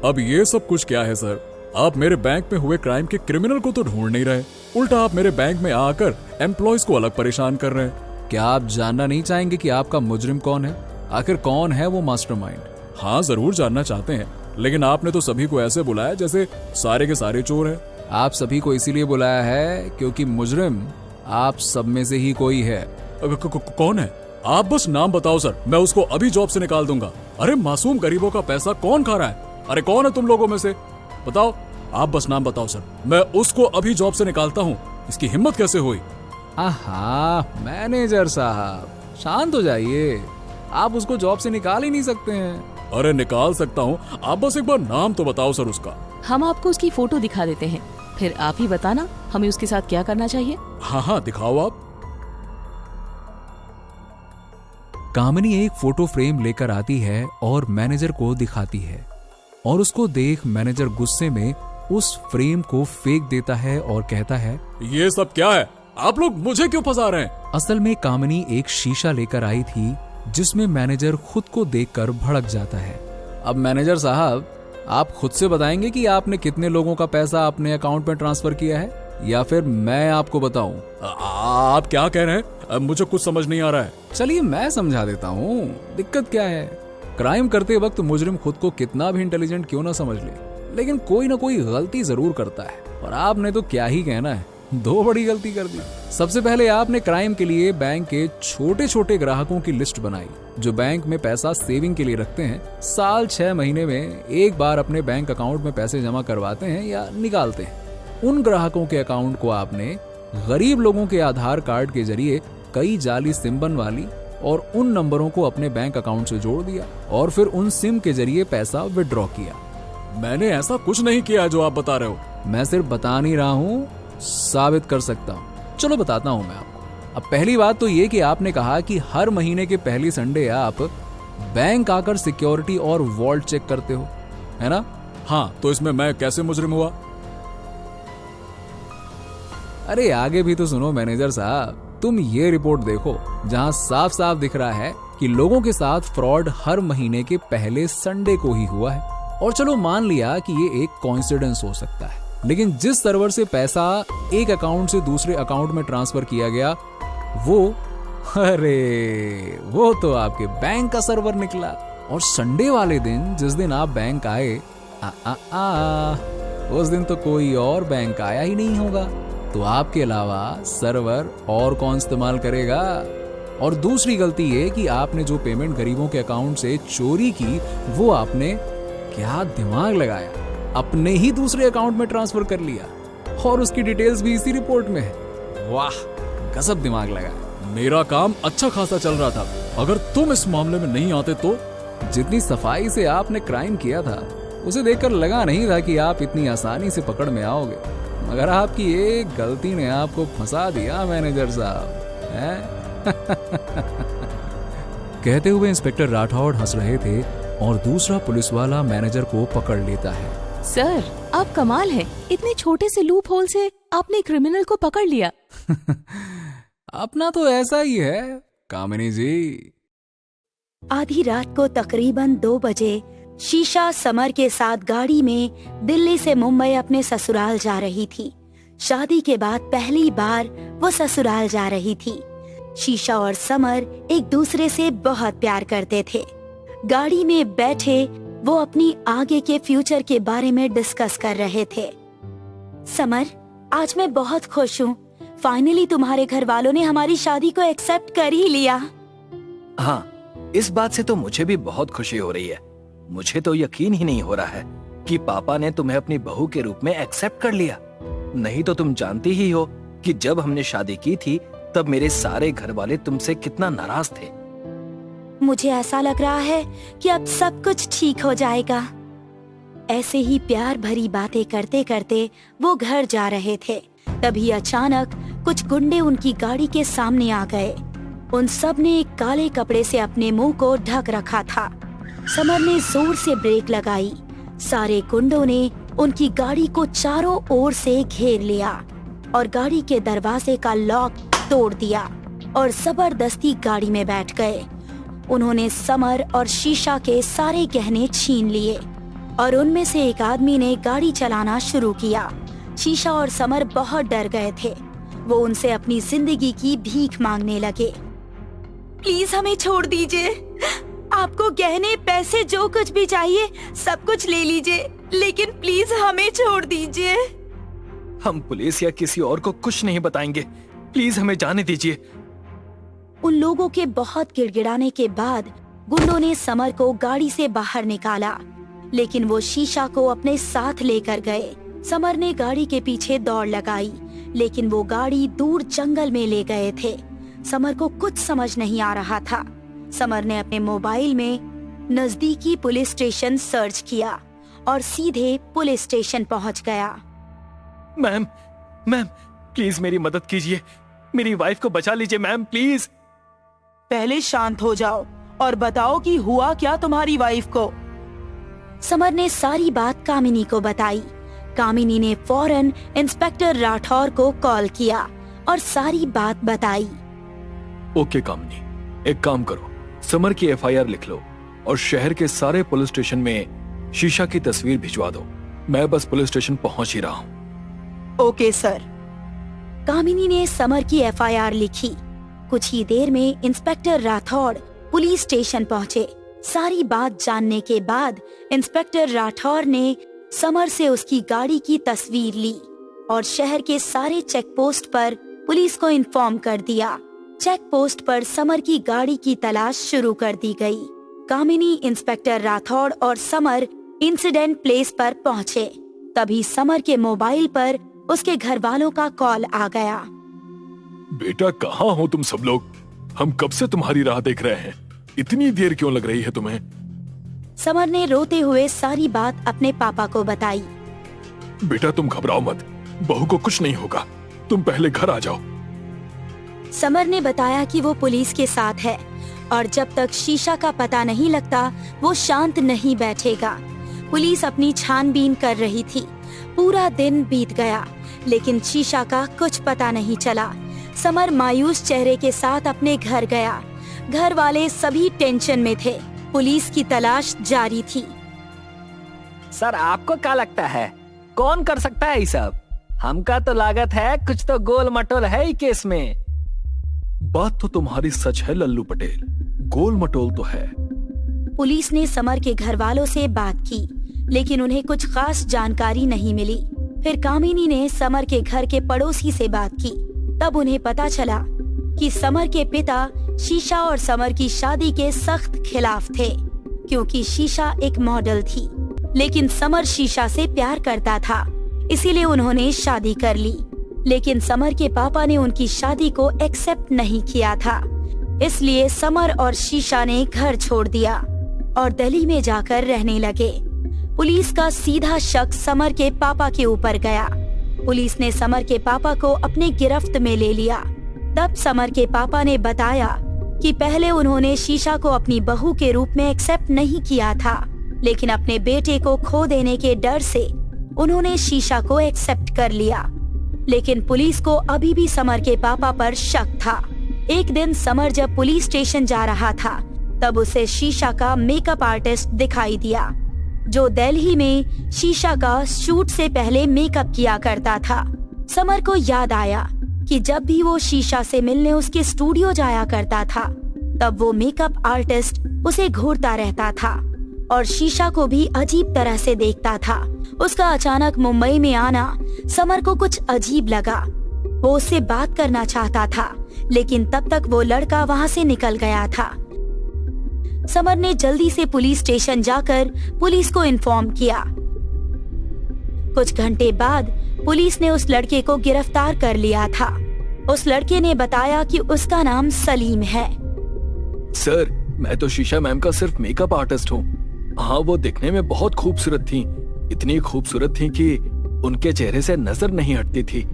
अब ये सब कुछ क्या है सर? आप मेरे बैंक में हुए क्राइम के क्रिमिनल को तो ढूंढ नहीं रहे, उल्टा आप मेरे बैंक में आकर एम्प्लॉयज को अलग परेशान कर रहे हैं। क्या आप जानना नहीं चाहेंगे कि आपका मुजरिम कौन है? आखिर कौन है वो मास्टरमाइंड? हाँ, जरूर जानना चाहते हैं, लेकिन आपने तो सभी को ऐसे बुलाया जैसे सारे के सारे चोर हैं। आप सभी को इसीलिए बुलाया है क्योंकि मुजरिम आप सब में से ही कोई है। कौन है? आप बस नाम बताओ सर, मैं उसको अभी जॉब से निकाल दूंगा। अरे मासूम गरीबों का पैसा कौन खा रहा है? अरे कौन है तुम लोगों में से? बताओ, आप बस नाम बताओ सर, मैं उसको अभी जॉब से निकालता हूँ। इसकी हिम्मत कैसे हुई? आहा, मैनेजर साहब शांत हो जाइए, आप उसको जॉब से निकाल ही नहीं सकते हैं। अरे निकाल सकता हूँ, आप बस एक बार नाम तो बताओ सर उसका। हम आपको उसकी फोटो दिखा देते हैं, फिर आप ही बताना हमें उसके साथ क्या करना चाहिए। हाँ हाँ, दिखाओ आप। कामिनी एक फोटो फ्रेम लेकर आती है और मैनेजर को दिखाती है और उसको देख मैनेजर गुस्से में उस फ्रेम को फेंक देता है और कहता है, ये सब क्या है? आप लोग मुझे क्यों फंसा रहे हैं? असल में कामिनी एक शीशा लेकर आई थी जिसमें मैनेजर खुद को देखकर भड़क जाता है। अब मैनेजर साहब, आप खुद से बताएंगे कि आपने कितने लोगों का पैसा अपने अकाउंट में ट्रांसफर किया है या फिर मैं आपको बताऊं? आप क्या कह रहे हैं? मुझे कुछ समझ नहीं आ रहा है। चलिए मैं समझा देता हूँ, दिक्कत क्या है। क्राइम करते वक्त मुजरिम खुद को कितना भी इंटेलिजेंट क्यों ना समझ ले, लेकिन कोई ना कोई गलती जरूर करता है। और आपने तो क्या ही कहना है, 2 बड़ी गलती कर दी। सबसे पहले आपने क्राइम के लिए बैंक के छोटे छोटे ग्राहकों की लिस्ट बनाई जो बैंक में पैसा सेविंग के लिए रखते हैं, साल 6 महीने में एक बार अपने बैंक अकाउंट में पैसे जमा करवाते हैं या निकालते हैं। उन ग्राहकों के अकाउंट को आपने गरीब लोगों के आधार कार्ड के जरिए कई जाली सिम बनवाली और उन नंबरों को अपने बैंक अकाउंट से जोड़ दिया और फिर उन सिम के जरिए पैसा विड्रॉ किया। मैंने ऐसा कुछ नहीं किया जो आप बता रहे हो। मैं सिर्फ बता नहीं रहा हूँ, साबित कर सकता हूँ। चलो बताता हूँ मैं आपको। अब पहली बात तो ये कि आपने कहा कि हर महीने के पहली संडे आप बैंक आकर सिक्योरिटी और वॉल्ट चेक करते हो, है ना? हाँ, तो इसमें मैं कैसे मुजरिम हुआ? अरे आगे भी तो सुनो मैनेजर साहब, तुम ये रिपोर्ट देखो जहां साफ साफ दिख रहा है कि लोगों के साथ फ्रॉड हर महीने के पहले संडे को ही हुआ है। और चलो मान लिया कि ये एक कोइंसिडेंस हो सकता है, लेकिन जिस सर्वर से पैसा एक अकाउंट से दूसरे अकाउंट में ट्रांसफर किया गया वो तो आपके बैंक का सर्वर निकला। और संडे वाले दिन जिस दिन आप बैंक आए, उस दिन तो कोई और बैंक आया ही नहीं होगा। तो आपके अलावा सर्वर और कौन इस्तेमाल करेगा? और दूसरी गलती ये कि आपने जो पेमेंट गरीबों के अकाउंट से चोरी की, वो आपने क्या दिमाग लगाया, अपने ही दूसरे अकाउंट में ट्रांसफर कर लिया, और उसकी डिटेल्स भी इसी रिपोर्ट में है। वाह, गजब दिमाग लगाया। मेरा काम अच्छा खासा चल रहा था, अगर तुम इस मामले में नहीं आते तो। जितनी सफाई से आपने क्राइम किया था, उसे देखकर लगा नहीं था कि आप इतनी आसानी से पकड़ में आओगे, मगर आपकी एक गलती ने आपको फंसा दिया मैनेजर साहब, हैं? कहते हुए इंस्पेक्टर राठौड़ हंस रहे थे और दूसरा पुलिस वाला मैनेजर को पकड़ लेता है। सर, आप कमाल है, इतने छोटे से लूप होल से आपने क्रिमिनल को पकड़ लिया। अपना तो ऐसा ही है कामिनी जी। आधी रात को तकरीबन 2 बजे शीशा समर के साथ गाड़ी में दिल्ली से मुंबई अपने ससुराल जा रही थी। शादी के बाद पहली बार वो ससुराल जा रही थी। शीशा और समर एक दूसरे से बहुत प्यार करते थे। गाड़ी में बैठे वो अपनी आगे के फ्यूचर के बारे में डिस्कस कर रहे थे। समर, आज मैं बहुत खुश हूँ। फाइनली तुम्हारे घर वालों ने हमारी शादी को एक्सेप्ट कर ही लिया। हाँ, इस बात से तो मुझे भी बहुत खुशी हो रही है। मुझे तो यकीन ही नहीं हो रहा है कि पापा ने तुम्हें अपनी बहू के रूप में एक्सेप्ट कर लिया। नहीं तो तुम जानती ही हो कि जब हमने शादी की थी तब मेरे सारे घर वाले तुमसे कितना नाराज थे। मुझे ऐसा लग रहा है कि अब सब कुछ ठीक हो जाएगा। ऐसे ही प्यार भरी बातें करते करते वो घर जा रहे थे। तभी अचानक कुछ गुंडे उनकी गाड़ी के सामने आ गए। उन सब ने एक काले कपड़े से अपने मुंह को ढक रखा था। समर ने जोर से ब्रेक लगाई। सारे गुंडों ने उनकी गाड़ी को चारों ओर से घेर लिया और गाड़ी के दरवाजे का लॉक तोड़ दिया और जबरदस्ती गाड़ी में बैठ गए। उन्होंने समर और शीशा के सारे गहने छीन लिए और उनमें से एक आदमी ने गाड़ी चलाना शुरू किया। शीशा और समर बहुत डर गए थे। वो उनसे अपनी जिंदगी की भीख मांगने लगे। प्लीज हमें छोड़ दीजिए। आपको गहने, पैसे, जो कुछ भी चाहिए सब कुछ ले लीजिए, लेकिन प्लीज हमें छोड़ दीजिए। हम पुलिस या किसी और को कुछ नहीं बताएंगे, प्लीज हमें जाने दीजिए। उन लोगों के बहुत गिड़गिड़ाने के बाद गुंडों ने समर को गाड़ी से बाहर निकाला, लेकिन वो शीशा को अपने साथ लेकर गए। समर ने गाड़ी के पीछे दौड़ लगाई, लेकिन वो गाड़ी दूर जंगल में ले गए थे। समर को कुछ समझ नहीं आ रहा था। समर ने अपने मोबाइल में नजदीकी पुलिस स्टेशन सर्च किया और सीधे पुलिस स्टेशन पहुंच गया। मैम, प्लीज मेरी मदद कीजिए, मेरी वाइफ को बचा लीजिए मैम, प्लीज। पहले शांत हो जाओ और बताओ कि हुआ क्या तुम्हारी वाइफ को। समर ने सारी बात कामिनी को बताई। कामिनी ने फौरन इंस्पेक्टर राठौर को कॉल किया और सारी बात बताई। ओके कामिनी, एक काम करो, समर की एफआईआर लिख लो और शहर के सारे पुलिस स्टेशन में शीशा की तस्वीर भिजवा दो। मैं बस पुलिस स्टेशन पहुंच ही रहा हूँ। Okay sir. कामिनी ने समर की एफआईआर लिखी। कुछ ही देर में इंस्पेक्टर राठौड़ पुलिस स्टेशन पहुंचे। सारी बात जानने के बाद इंस्पेक्टर राठौड़ ने समर से उसकी गाड़ी की तस्वीर ली और शहर के सारे चेक पोस्ट पर पुलिस को इन्फॉर्म कर दिया। चेक पोस्ट पर समर की गाड़ी की तलाश शुरू कर दी गई। कामिनी, इंस्पेक्टर राठौड़ और समर इंसिडेंट प्लेस पर पहुंचे। तभी समर के मोबाइल पर उसके घर वालों का कॉल आ गया। बेटा, कहाँ हो तुम सब लोग? हम कब से तुम्हारी राह देख रहे हैं। इतनी देर क्यों लग रही है तुम्हें? समर ने रोते हुए सारी बात अपने पापा को बताई। बेटा तुम घबराओ मत, बहू को कुछ नहीं होगा, तुम पहले घर आ जाओ। समर ने बताया कि वो पुलिस के साथ है और जब तक शीशा का पता नहीं लगता वो शांत नहीं बैठेगा। पुलिस अपनी छानबीन कर रही थी। पूरा दिन बीत गया लेकिन शीशा का कुछ पता नहीं चला। समर मायूस चेहरे के साथ अपने घर गया। घर वाले सभी टेंशन में थे। पुलिस की तलाश जारी थी। सर, आपको क्या लगता है कौन कर सकता है ये सब? हमका तो लागत है कुछ तो गोल मटोल है ही केस में। बात तो तुम्हारी सच है लल्लू पटेल, गोल मटोल तो है। पुलिस ने समर के घर वालों से बात की, लेकिन उन्हें कुछ खास जानकारी नहीं मिली। फिर कामिनी ने समर के घर के पड़ोसी से बात की। तब उन्हें पता चला कि समर के पिता शीशा और समर की शादी के सख्त खिलाफ थे, क्योंकि शीशा एक मॉडल थी। लेकिन समर शीशा से प्यार करता था, इसीलिए उन्होंने शादी कर ली। लेकिन समर के पापा ने उनकी शादी को एक्सेप्ट नहीं किया था, इसलिए समर और शीशा ने घर छोड़ दिया और दिल्ली में जाकर रहने लगे। पुलिस का सीधा शक समर के पापा के ऊपर गया। पुलिस ने समर के पापा को अपने गिरफ्त में ले लिया। तब समर के पापा ने बताया कि पहले उन्होंने शीशा को अपनी बहू के रूप में एक्सेप्ट नहीं किया था, लेकिन अपने बेटे को खो देने के डर से उन्होंने शीशा को एक्सेप्ट कर लिया। लेकिन पुलिस को अभी भी समर के पापा पर शक था। एक दिन समर जब पुलिस स्टेशन जा रहा था, तब उसे शीशा का मेकअप आर्टिस्ट दिखाई दिया, जो दिल्ली में शीशा का शूट से पहले मेकअप किया करता था। समर को याद आया कि जब भी वो शीशा से मिलने उसके स्टूडियो जाया करता था, तब वो मेकअप आर्टिस्ट उसे घूरता रहता था और शीशा को भी अजीब तरह से देखता था। उसका अचानक मुंबई में आना समर को कुछ अजीब लगा। वो उससे बात करना चाहता था, लेकिन तब तक वो लड़का वहाँ से निकल गया था। समर ने जल्दी से पुलिस स्टेशन जाकर पुलिस को इन्फॉर्म किया। कुछ घंटे बाद पुलिस ने उस लड़के को गिरफ्तार कर लिया था। उस लड़के ने बताया कि उसका नाम सलीम है। सर, मैं तो शीशा मैम का सिर्फ मेकअप आर्टिस्ट हूँ। हाँ, वो दिखने में बहुत खूबसूरत थी, इतनी खूबसूरत थी कि उनके चेहरे से नजर नहीं हटती थी।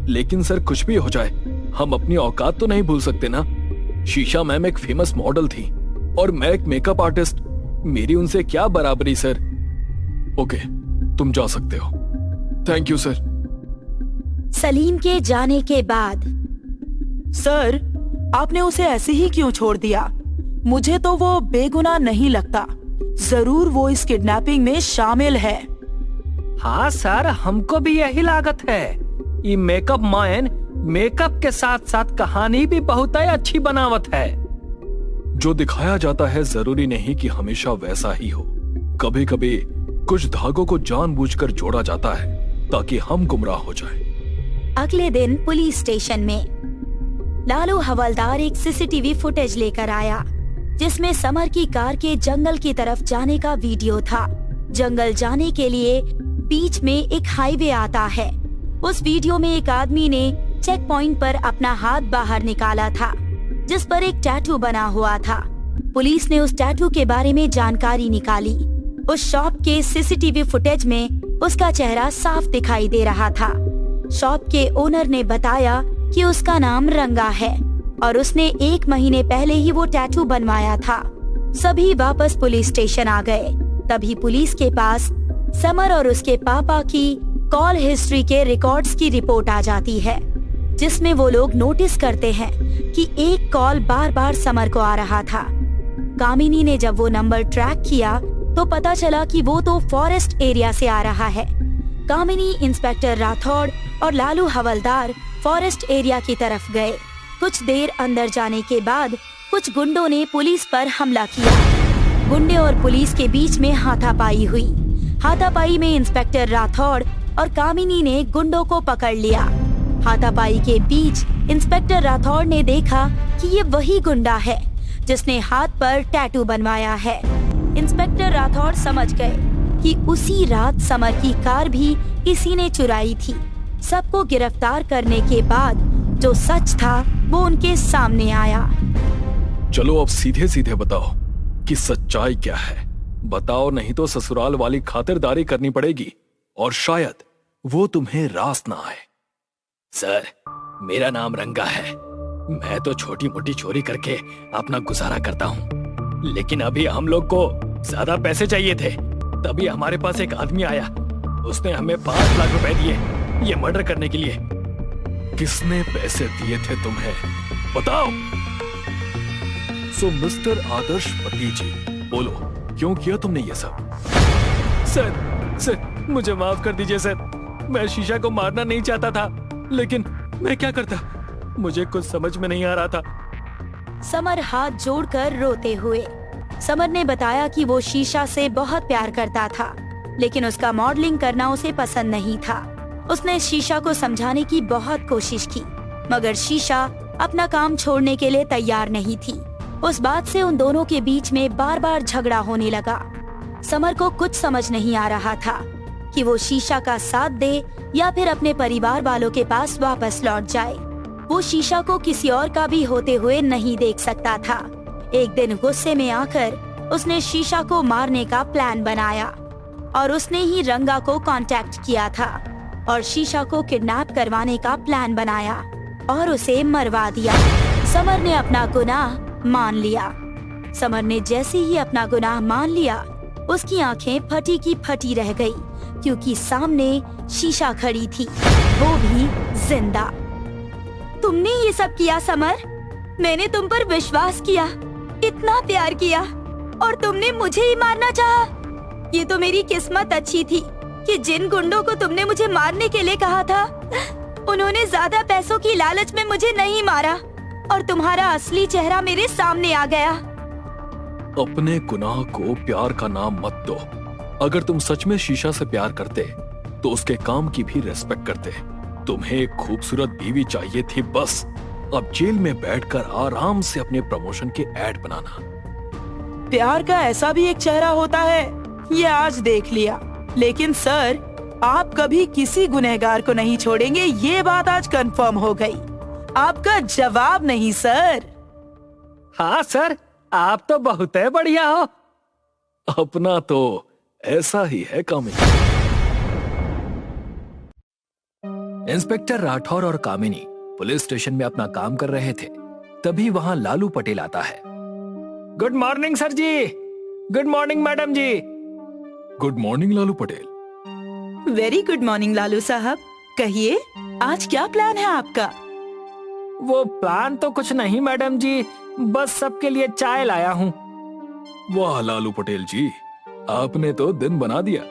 लेकिन सर, कुछ भी हो जाए, हम अपनी औकात तो नहीं भूल सकते ना। शीशा मैम एक फेमस मॉडल थी और मैं एक मेकअप आर्टिस्ट, मेरी उनसे क्या बराबरी सर। ओके, तुम जा सकते हो। Thank you sir. सलीम के जाने के बाद सर, आपने उसे ऐसे ही क्यों छोड़ दिया? मुझे तो वो बेगुनाह नहीं लगता। जरूर वो इस किडनैपिंग में शामिल है। हाँ सर, हमको भी यही लागत है। ये मेकअप मैन मेकअप के साथ साथ कहानी भी बहुत ही अच्छी बनावट है। जो दिखाया जाता है जरूरी नहीं कि हमेशा वैसा ही हो। कभी कभी कुछ धागों को जानबूझकर जोड़ा जाता है ताकि हम गुमराह हो जाएं। अगले दिन पुलिस स्टेशन में लालू हवलदार एक सीसीटीवी फुटेज लेकर आया, जिसमें समर की कार के जंगल की तरफ जाने का वीडियो था। जंगल जाने के लिए बीच में एक हाईवे आता है। उस वीडियो में एक आदमी ने चेक पॉइंट पर अपना हाथ बाहर निकाला था, जिस पर एक टैटू बना हुआ था। पुलिस ने उस टैटू के बारे में जानकारी निकाली। उस शॉप के सीसीटीवी फुटेज में उसका चेहरा साफ दिखाई दे रहा था। शॉप के ओनर ने बताया कि उसका नाम रंगा है और उसने 1 महीने पहले ही वो टैटू बनवाया था। सभी वापस पुलिस स्टेशन आ गए। तभी पुलिस के पास समर और उसके पापा की कॉल हिस्ट्री के रिकॉर्ड्स की रिपोर्ट आ जाती है, जिसमें वो लोग नोटिस करते हैं कि एक कॉल बार बार समर को आ रहा था। कामिनी ने जब वो नंबर ट्रैक किया तो पता चला कि वो तो फॉरेस्ट एरिया से आ रहा है। कामिनी, इंस्पेक्टर राठौड़ और लालू हवलदार फॉरेस्ट एरिया की तरफ गए। कुछ देर अंदर जाने के बाद कुछ गुंडों ने पुलिस पर हमला किया। गुंडे और पुलिस के बीच में हाथापाई हुई। हाथापाई में इंस्पेक्टर राठौड़ और कामिनी ने गुंडों को पकड़ लिया। हाथापाई के बीच इंस्पेक्टर राठौड़ ने देखा कि ये वही गुंडा है जिसने हाथ पर टैटू बनवाया है। इंस्पेक्टर राठौड़ समझ गए कि उसी रात समर की कार भी किसी ने चुराई थी। सबको गिरफ्तार करने के बाद जो सच था वो उनके सामने आया। चलो अब सीधे सीधे बताओ कि सच्चाई क्या है। बताओ, नहीं तो ससुराल वाली खातिरदारी करनी पड़ेगी और शायद वो तुम्हें रास ना आए। सर, मेरा नाम रंगा है। मैं तो छोटी मोटी चोरी करके अपना गुजारा करता हूँ, लेकिन अभी हम लोग को ज्यादा पैसे चाहिए थे। तभी हमारे पास एक आदमी आया, उसने हमें 5 लाख रुपए दिए ये मर्डर करने के लिए। किसने पैसे दिए थे तुम्हें, बताओ। सो मिस्टर आदर्श पति जी, बोलो, क्यों किया तुमने ये सब? सर, मुझे माफ कर दीजिए सर। मैं शीशा को मारना नहीं चाहता था, लेकिन मैं क्या करता, मुझे कुछ समझ में नहीं आ रहा था। समर हाथ जोड़कर रोते हुए। समर ने बताया कि वो शीशा से बहुत प्यार करता था, लेकिन उसका मॉडलिंग करना उसे पसंद नहीं था। उसने शीशा को समझाने की बहुत कोशिश की, मगर शीशा अपना काम छोड़ने के लिए तैयार नहीं थी। उस बात से उन दोनों के बीच में बार बार झगड़ा होने लगा। समर को कुछ समझ नहीं आ रहा था कि वो शीशा का साथ दे या फिर अपने परिवार वालों के पास वापस लौट जाए। वो शीशा को किसी और का भी होते हुए नहीं देख सकता था। एक दिन गुस्से में आकर उसने शीशा को मारने का प्लान बनाया और उसने ही रंगा को कांटेक्ट किया था और शीशा को किडनैप करवाने का प्लान बनाया और उसे मरवा दिया। समर ने अपना गुनाह मान लिया। समर ने जैसे ही अपना गुनाह मान लिया, उसकी आंखें फटी की फटी रह गई, क्योंकि सामने शीशा खड़ी थी, वो भी जिंदा। तुमने ये सब किया समर? मैंने तुम पर विश्वास किया, इतना प्यार किया, और तुमने मुझे ही मारना चाहा। ये तो मेरी किस्मत अच्छी थी कि जिन गुंडों को तुमने मुझे मारने के लिए कहा था, उन्होंने ज्यादा पैसों की लालच में मुझे नहीं मारा और तुम्हारा असली चेहरा मेरे सामने आ गया। अपने गुनाह को प्यार का नाम मत दो। अगर तुम सच में शीशा से प्यार करते तो उसके काम की भी रेस्पेक्ट करते। तुम्हें एक खूबसूरत बीवी चाहिए थी बस। अब जेल में बैठकर आराम से अपने प्रमोशन के ऐड बनाना। प्यार का ऐसा भी एक चेहरा होता है, ये आज देख लिया। लेकिन सर, आप कभी किसी गुनहगार को नहीं छोड़ेंगे, ये बात आज कंफर्म हो गई। आपका जवाब नहीं सर। हाँ सर, आप तो बहुत है बढ़िया हो। अपना तो ऐसा ही है कामिनी। इंस्पेक्टर राठौर और कामिनी पुलिस स्टेशन में अपना काम कर रहे थे। तभी वहां लालू पटेल आता है। Good morning sir ji. Good morning madam ji. Good morning Lalu Patel. Very good morning Lalu साहब। कहिए, आज क्या प्लान है आपका? वो प्लान तो कुछ नहीं मैडम जी, बस सबके लिए चाय लाया हूँ। वाह लालू पटेल जी, आपने तो दिन बना दिया।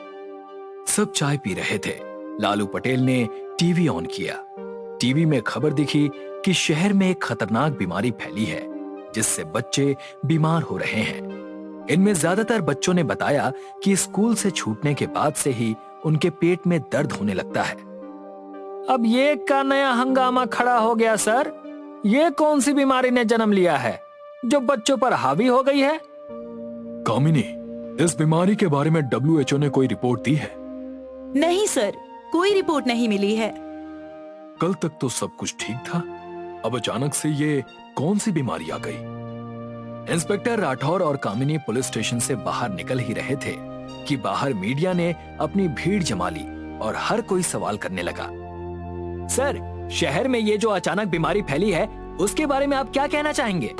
सब चाय पी रहे थे। लालू पटेल ने टीवी ऑन किया। टीवी में खबर दिखी कि शहर में एक खतरनाक बीमारी फैली है, जिससे बच्चे बीमार हो रहे हैं। इनमें ज्यादातर बच्चों ने बताया कि स्कूल से छूटने के बाद से ही उनके पेट में दर्द होने लगता है। अब ये क्या नया हंगामा खड़ा हो गया सर? ये कौन सी बीमारी ने जन्म लिया है जो बच्चों पर हावी हो गई है? कामिनी, इस बीमारी के बारे में WHO ने कोई रिपोर्ट दी है? नहीं सर, कोई रिपोर्ट नहीं मिली है। कल तक तो सब कुछ ठीक था, अब अचानक से ये कौन सी बीमारी आ गई? इंस्पेक्टर राठौर और कामिनी पुलिस स्टेशन से बाहर निकल ही रहे थे कि बाहर मीडिया ने अपनी भीड़ जमा ली और हर कोई सवाल करने लगा। सर, शहर में ये जो अचानक बीमारी फैली है, उसके बारे में आप क्या कहना चाहेंगे?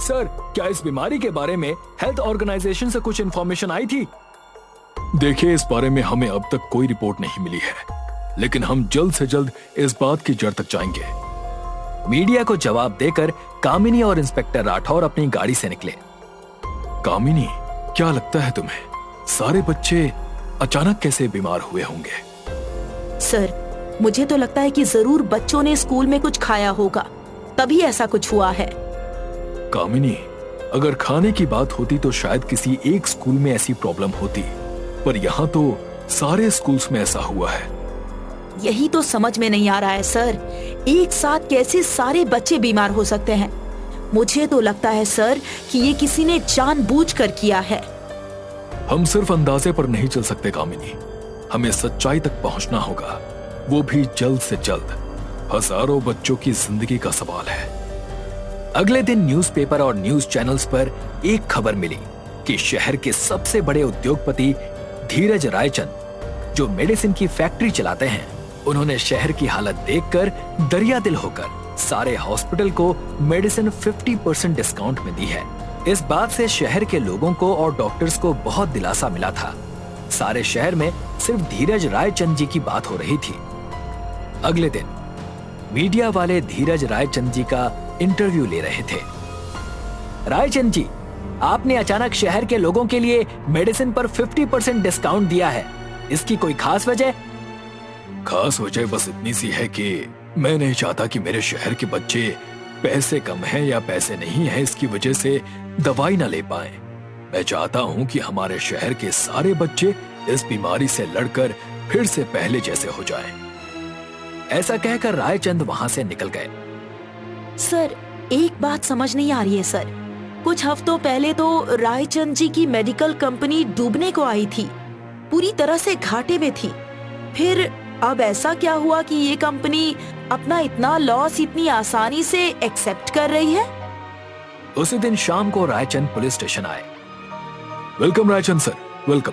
सर, क्या इस बीमारी के बारे में हेल्थ ऑर्गेनाइजेशन से कुछ इंफॉर्मेशन आई थी? देखिए, इस बारे में हमें अब तक कोई रिपोर्ट नहीं मिली है, लेकिन हम जल्द से जल्द इस बात की जड़ तक जाएंगे। मीडिया को जवाब देकर कामिनी और इंस्पेक्टर राठौर अपनी गाड़ी से निकले। कामिनी, क्या लगता है तुम्हें, सारे बच्चे अचानक कैसे बीमार हुए होंगे? सर, मुझे तो लगता है कि जरूर बच्चों ने स्कूल में कुछ खाया होगा, तभी ऐसा कुछ हुआ है। कामिनी, अगर खाने की बात होती तो शायद किसी एक स्कूल में ऐसी प्रॉब्लम होती, पर यहाँ तो सारे स्कूल्स में ऐसा हुआ है। यही तो समझ में नहीं आ रहा है सर, एक साथ कैसे सारे बच्चे बीमार हो सकते हैं। मुझे तो लगता है सर कि ये किसी ने जानबूझकर किया है। हम सिर्फ अंदाजे पर नहीं चल सकते कामिनी, हमें सच्चाई तक पहुंचना होगा, वो भी जल्द से जल्द। हजारों बच्चों की जिंदगी का सवाल है। अगले दिन न्यूज़पेपर और न्यूज चैनल्स पर एक खबर मिली कि शहर के सबसे बड़े उद्योगपति धीरज रायचंद, जो मेडिसिन की फैक्ट्री चलाते हैं, उन्होंने शहर की हालत देखकर दरिया दिल होकर सारे हॉस्पिटल को मेडिसिन 50% डिस्काउंट में दी है। इस बात से शहर के लोगों को और डॉक्टर्स को बहुत दिलासा मिला था। सारे शहर में सिर्फ धीरज रायचंद जी की बात हो रही थी। अगले दिन मीडिया वाले धीरज रायचंद जी का इंटरव्यू ले रहे थे। रायचंद जी, आपने अचानक शहर के लोगों के लिए मेडिसिन पर 50% डिस्काउंट दिया है, इसकी कोई खास वजह? खास वजह बस इतनी सी है कि मैं नहीं चाहता कि मेरे शहर के बच्चे पैसे कम है या पैसे नहीं है इसकी वजह से दवाई ना ले पाए। मैं चाहता हूं कि हमारे शहर के सारे बच्चे इस बीमारी से लड़कर फिर से पहले जैसे हो जाएं। ऐसा कहकर रायचंद वहां से निकल गए। सर, एक बात समझ नहीं आ रही है सर। कुछ हफ्तों पहले तो रायचंद जी की मेडिकल कंपनी डूबने को आई थी, पूरी तरह से घाटे में थी। फिर अब ऐसा क्या हुआ कि ये कंपनी अपना इतना लॉस इतनी आसानी से एक्सेप्ट कर रही है? उसी दिन शाम को रायचंद पुलिस स्टेशन आए। Welcome Raichand sir, welcome.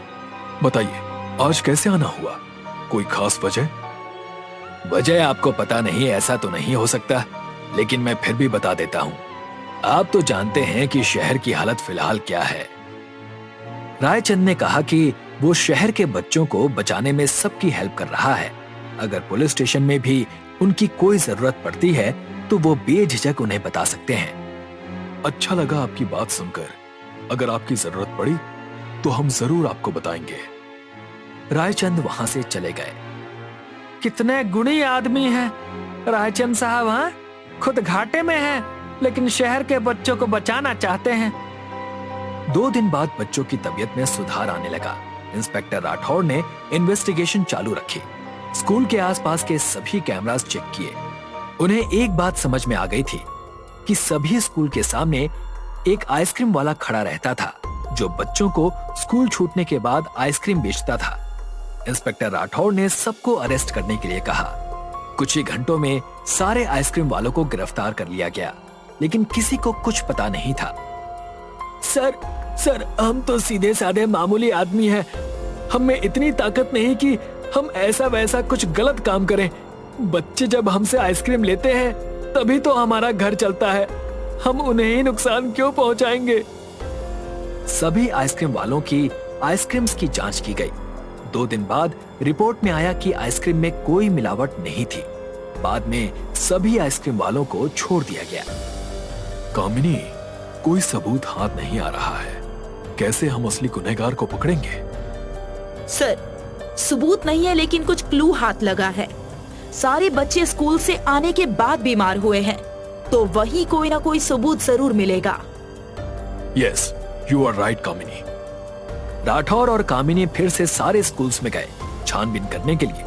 बताइए आज कैसे आना हुआ? कोई खास वजह? वजह आपको पता नहीं ऐसा तो नहीं हो सकता, लेकिन मैं फिर भी बता देता हूँ। आप तो जानते हैं कि शहर की हालत फिलहाल क्या है। रायचंद ने कहा कि वो शहर के बच्चों को बचाने में सबकी हेल्प कर रहा है। अगर पुलिस स्टेशन में भी उनकी कोई जरूरत पड़ती है तो वो बेझिझक उन्हें बता सकते हैं। अच्छा लगा आपकी बात सुनकर। अगर आपकी जरूरत पड़ी तो हम जरूर आपको बताएंगे। रायचंद वहां से चले गए। कितने गुणी आदमी हैं रायचंद साहब। हाँ, खुद घाटे में हैं, लेकिन शहर के बच्चों को बचाना चाहते हैं। 2 दिन बाद बच्चों की तबीयत में सुधार आने लगा। इंस्पेक्टर राठौड़ ने इन्वेस्टिगेशन चालू रखी। स्कूल के आसपास के सभी कैमरास चेक किए। उन्हें एक बात समझ में आ गई थी कि सभी स्कूल के सामने एक आइसक्रीम वाला खड़ा रहता था, जो बच्चों को स्कूल छूटने के बाद आइसक्रीम बेचता था। इंस्पेक्टर राठौड़ ने सबको अरेस्ट करने के लिए कहा। कुछ ही घंटों में सारे आइसक्रीम वालों को गिरफ्तार कर लिया गया, लेकिन किसी को कुछ पता नहीं था। सर, हम तो सीधे साधे मामूली आदमी हैं। हम में इतनी ताकत नहीं कि हम ऐसा वैसा कुछ गलत काम करें। बच्चे जब हमसे आइसक्रीम लेते हैं तभी तो हमारा घर चलता है। हम उन्हें ही नुकसान क्यों पहुंचाएंगे? सभी आइसक्रीम वालों की आइसक्रीम्स की जांच की गई। 2 दिन बाद रिपोर्ट में आया कि आइसक्रीम में कोई मिलावट नहीं थी। बाद में सभी आइसक्रीम वालों को छोड़ दिया गया। कामिनी, कोई सबूत हाथ नहीं आ रहा है। कैसे हम असली गुनहगार को पकड़ेंगे? सर, सबूत नहीं है, लेकिन कुछ क्लू हाथ लगा है। सारे बच्चे स्कूल से आने के बाद बीमार हुए हैं, तो वही कोई ना कोई सबूत जरूर मिलेगा। यस, यू आर राइट कामिनी। राठौर और कामिनी फिर से सारे स्कूल्स में गए छानबीन करने के लिए,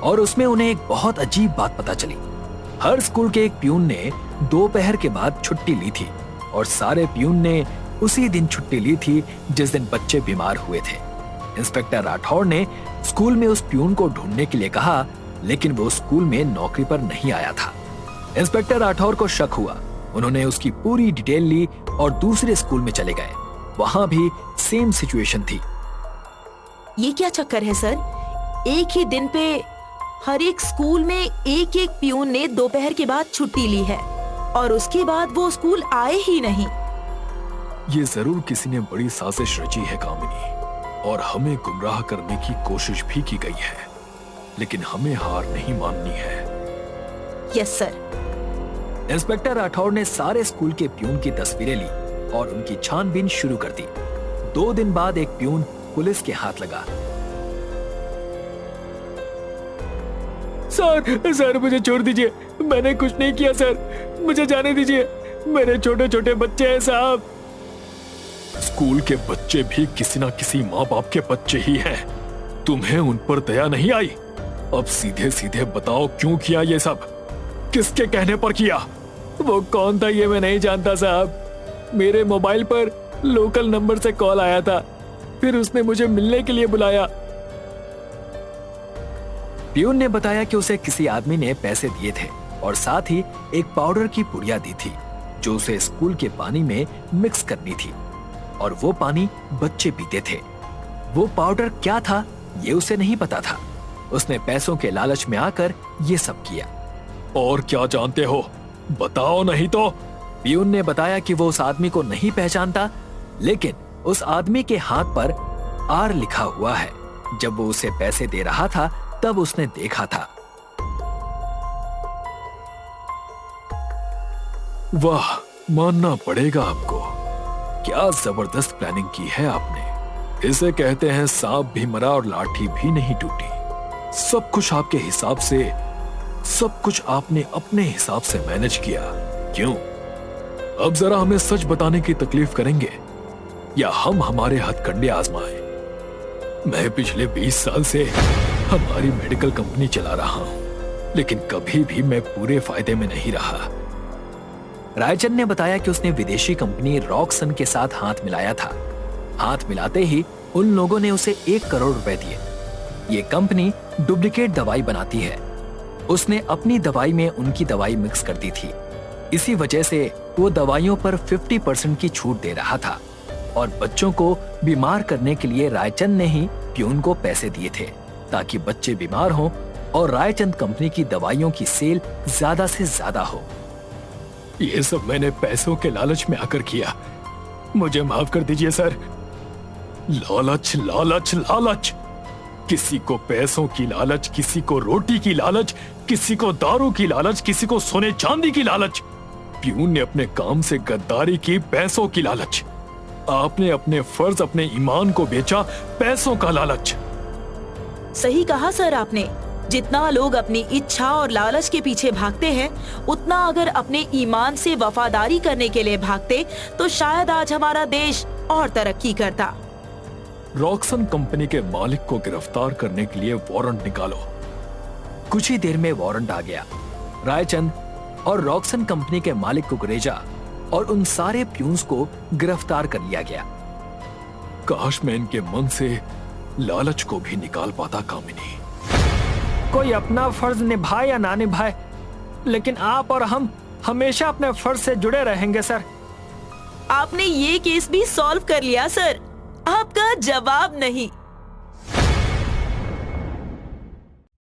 और उसमें उन्हें एक बहुत अजीब बात पता चली। हर स्कूल के एक प्यून ने दोपहर के बाद छुट्टी ली थी, और सारे प्यून ने उसी दिन छुट्टी ली थी जिस दिन बच्चे बीमार हुए थे। इंस्पेक्टर राठौड़ ने स्कूल में उस प्यून को ढूंढने के लिए कहा, लेकिन वो स्कूल में नौकरी पर नहीं आया था। इंस्पेक्टर राठौड़ को शक हुआ। उन्होंने उसकी पूरी डिटेल ली और दूसरे स्कूल में चले गए। वहां भी सेम सिचुएशन थी। ये क्या चक्कर है सर? एक ही दिन पे हर एक स्कूल में एक एक प्यून ने दोपहर के बाद छुट्टी ली है, और उसके बाद वो स्कूल आए ही नहीं। ये जरूर किसी ने बड़ी साजिश रची है कामिनी, और हमें गुमराह करने की कोशिश भी की गई है, लेकिन हमें हार नहीं माननी है। Yes sir. इंस्पेक्टर राठौड़ ने सारे स्कूल के प्यून की तस्वीरें ली और उनकी छानबीन शुरू कर दी। 2 दिन बाद एक प्यून पुलिस के हाथ लगा। सर, मुझे छोड़ दीजिए। मैंने कुछ नहीं किया सर, मुझे जाने दीजिए। मेरे छोटे छोटे बच्चे हैं साहब। स्कूल के बच्चे भी किसी ना किसी माँ बाप के बच्चे ही हैं। तुम्हें उन पर दया नहीं आई? अब सीधे सीधे बताओ क्यों किया ये सब? किसके कहने पर किया? वो कौन था ये मैं नहीं जानता साहब। मेरे मोबाइल पर लोकल नंबर से कॉल आया था, फिर उसने मुझे मिलने के लिए बुलाया। प्यून ने बताया कि उसे किसी आदमी ने पैसे दिए थे और साथ ही एक पाउडर की पुड़िया दी थी, जो उसे स्कूल के पानी में मिक्स करनी थी, और वो पानी बच्चे पीते थे। वो पाउडर क्या था ये उसे नहीं पता था। उसने पैसों के लालच में आकर ये सब किया। और क्या जानते हो? बताओ नहीं तो। प्यून ने बताया कि वो उस आदमी को नहीं पहचानता, लेकिन उस आदमी के हाथ पर आर लिखा हुआ है। जब वो उसे पैसे दे रहा था तब उसने देखा था। वाह, मानना पड़ेगा आपको। क्या जबरदस्त प्लानिंग की है आपने। इसे कहते हैं सांप भी मरा और लाठी भी नहीं टूटी। सब कुछ आपके हिसाब से, सब कुछ आपने अपने हिसाब से मैनेज किया। क्यों? अब जरा हमें सच बताने की तकलीफ करेंगे या हम हमारे हथकंडे आजमाएं? मैं पिछले 20 साल से हमारी मेडिकल कंपनी चला रहा हूं, लेकिन कभी भी मैं पूरे फायदे में नहीं रहा। रायचंद ने बताया कि उसने विदेशी कंपनी रॉकसन के साथ हाथ मिलाया था। हाथ मिलाते ही उन लोगों ने उसे 1 करोड़ रुपए दिए। ये कंपनी डुप्लीकेट दवाई बनाती है। उसने अपनी दवाई में उनकी दवाई मिक्स कर दी थी। इसी वजह से वो दवाइयों पर 50% की छूट दे रहा था और बच्चों को बीमार करने के लिए रायचंद ने ही प्यून को पैसे दिए थे ताकि बच्चे बीमार हों और रायचंद कंपनी की दवाइयों की सेल ज्यादा से ज्यादा हो। ये सब मैंने पैसों के लालच में आकर किया। मुझे माफ कर दीजिए सर। लालच लालच लालच, किसी को पैसों की लालच, किसी को रोटी की लालच, किसी को दारू की लालच, किसी को सोने चांदी की लालच। प्यून ने अपने काम से गद्दारी की, पैसों की लालच। आपने अपने फर्ज, अपने ईमान को बेचा पैसों का लालच। सही कहा सर आपने। जितना लोग अपनी इच्छा और लालच के पीछे भागते हैं, उतना अगर अपने ईमान से वफादारी करने के लिए भागते तो शायद आज हमारा देश और तरक्की करता। रॉकसन कंपनी के मालिक को गिरफ्तार करने के लिए वारंट निकालो। कुछ ही देर में वारंट आ गया। रायचंद और रॉकसन कंपनी के मालिक कुकरेजा और उन सारे प्यून्स को गिरफ्तार कर लिया गया। काश मैं इनके मन से लालच को भी निकाल पाता कामिनी। कोई अपना फर्ज निभाए या ना निभाए, लेकिन आप और हम हमेशा अपने फर्ज से जुड़े रहेंगे सर। आपने ये केस भी सॉल्व कर लिया सर। आपका जवाब नहीं।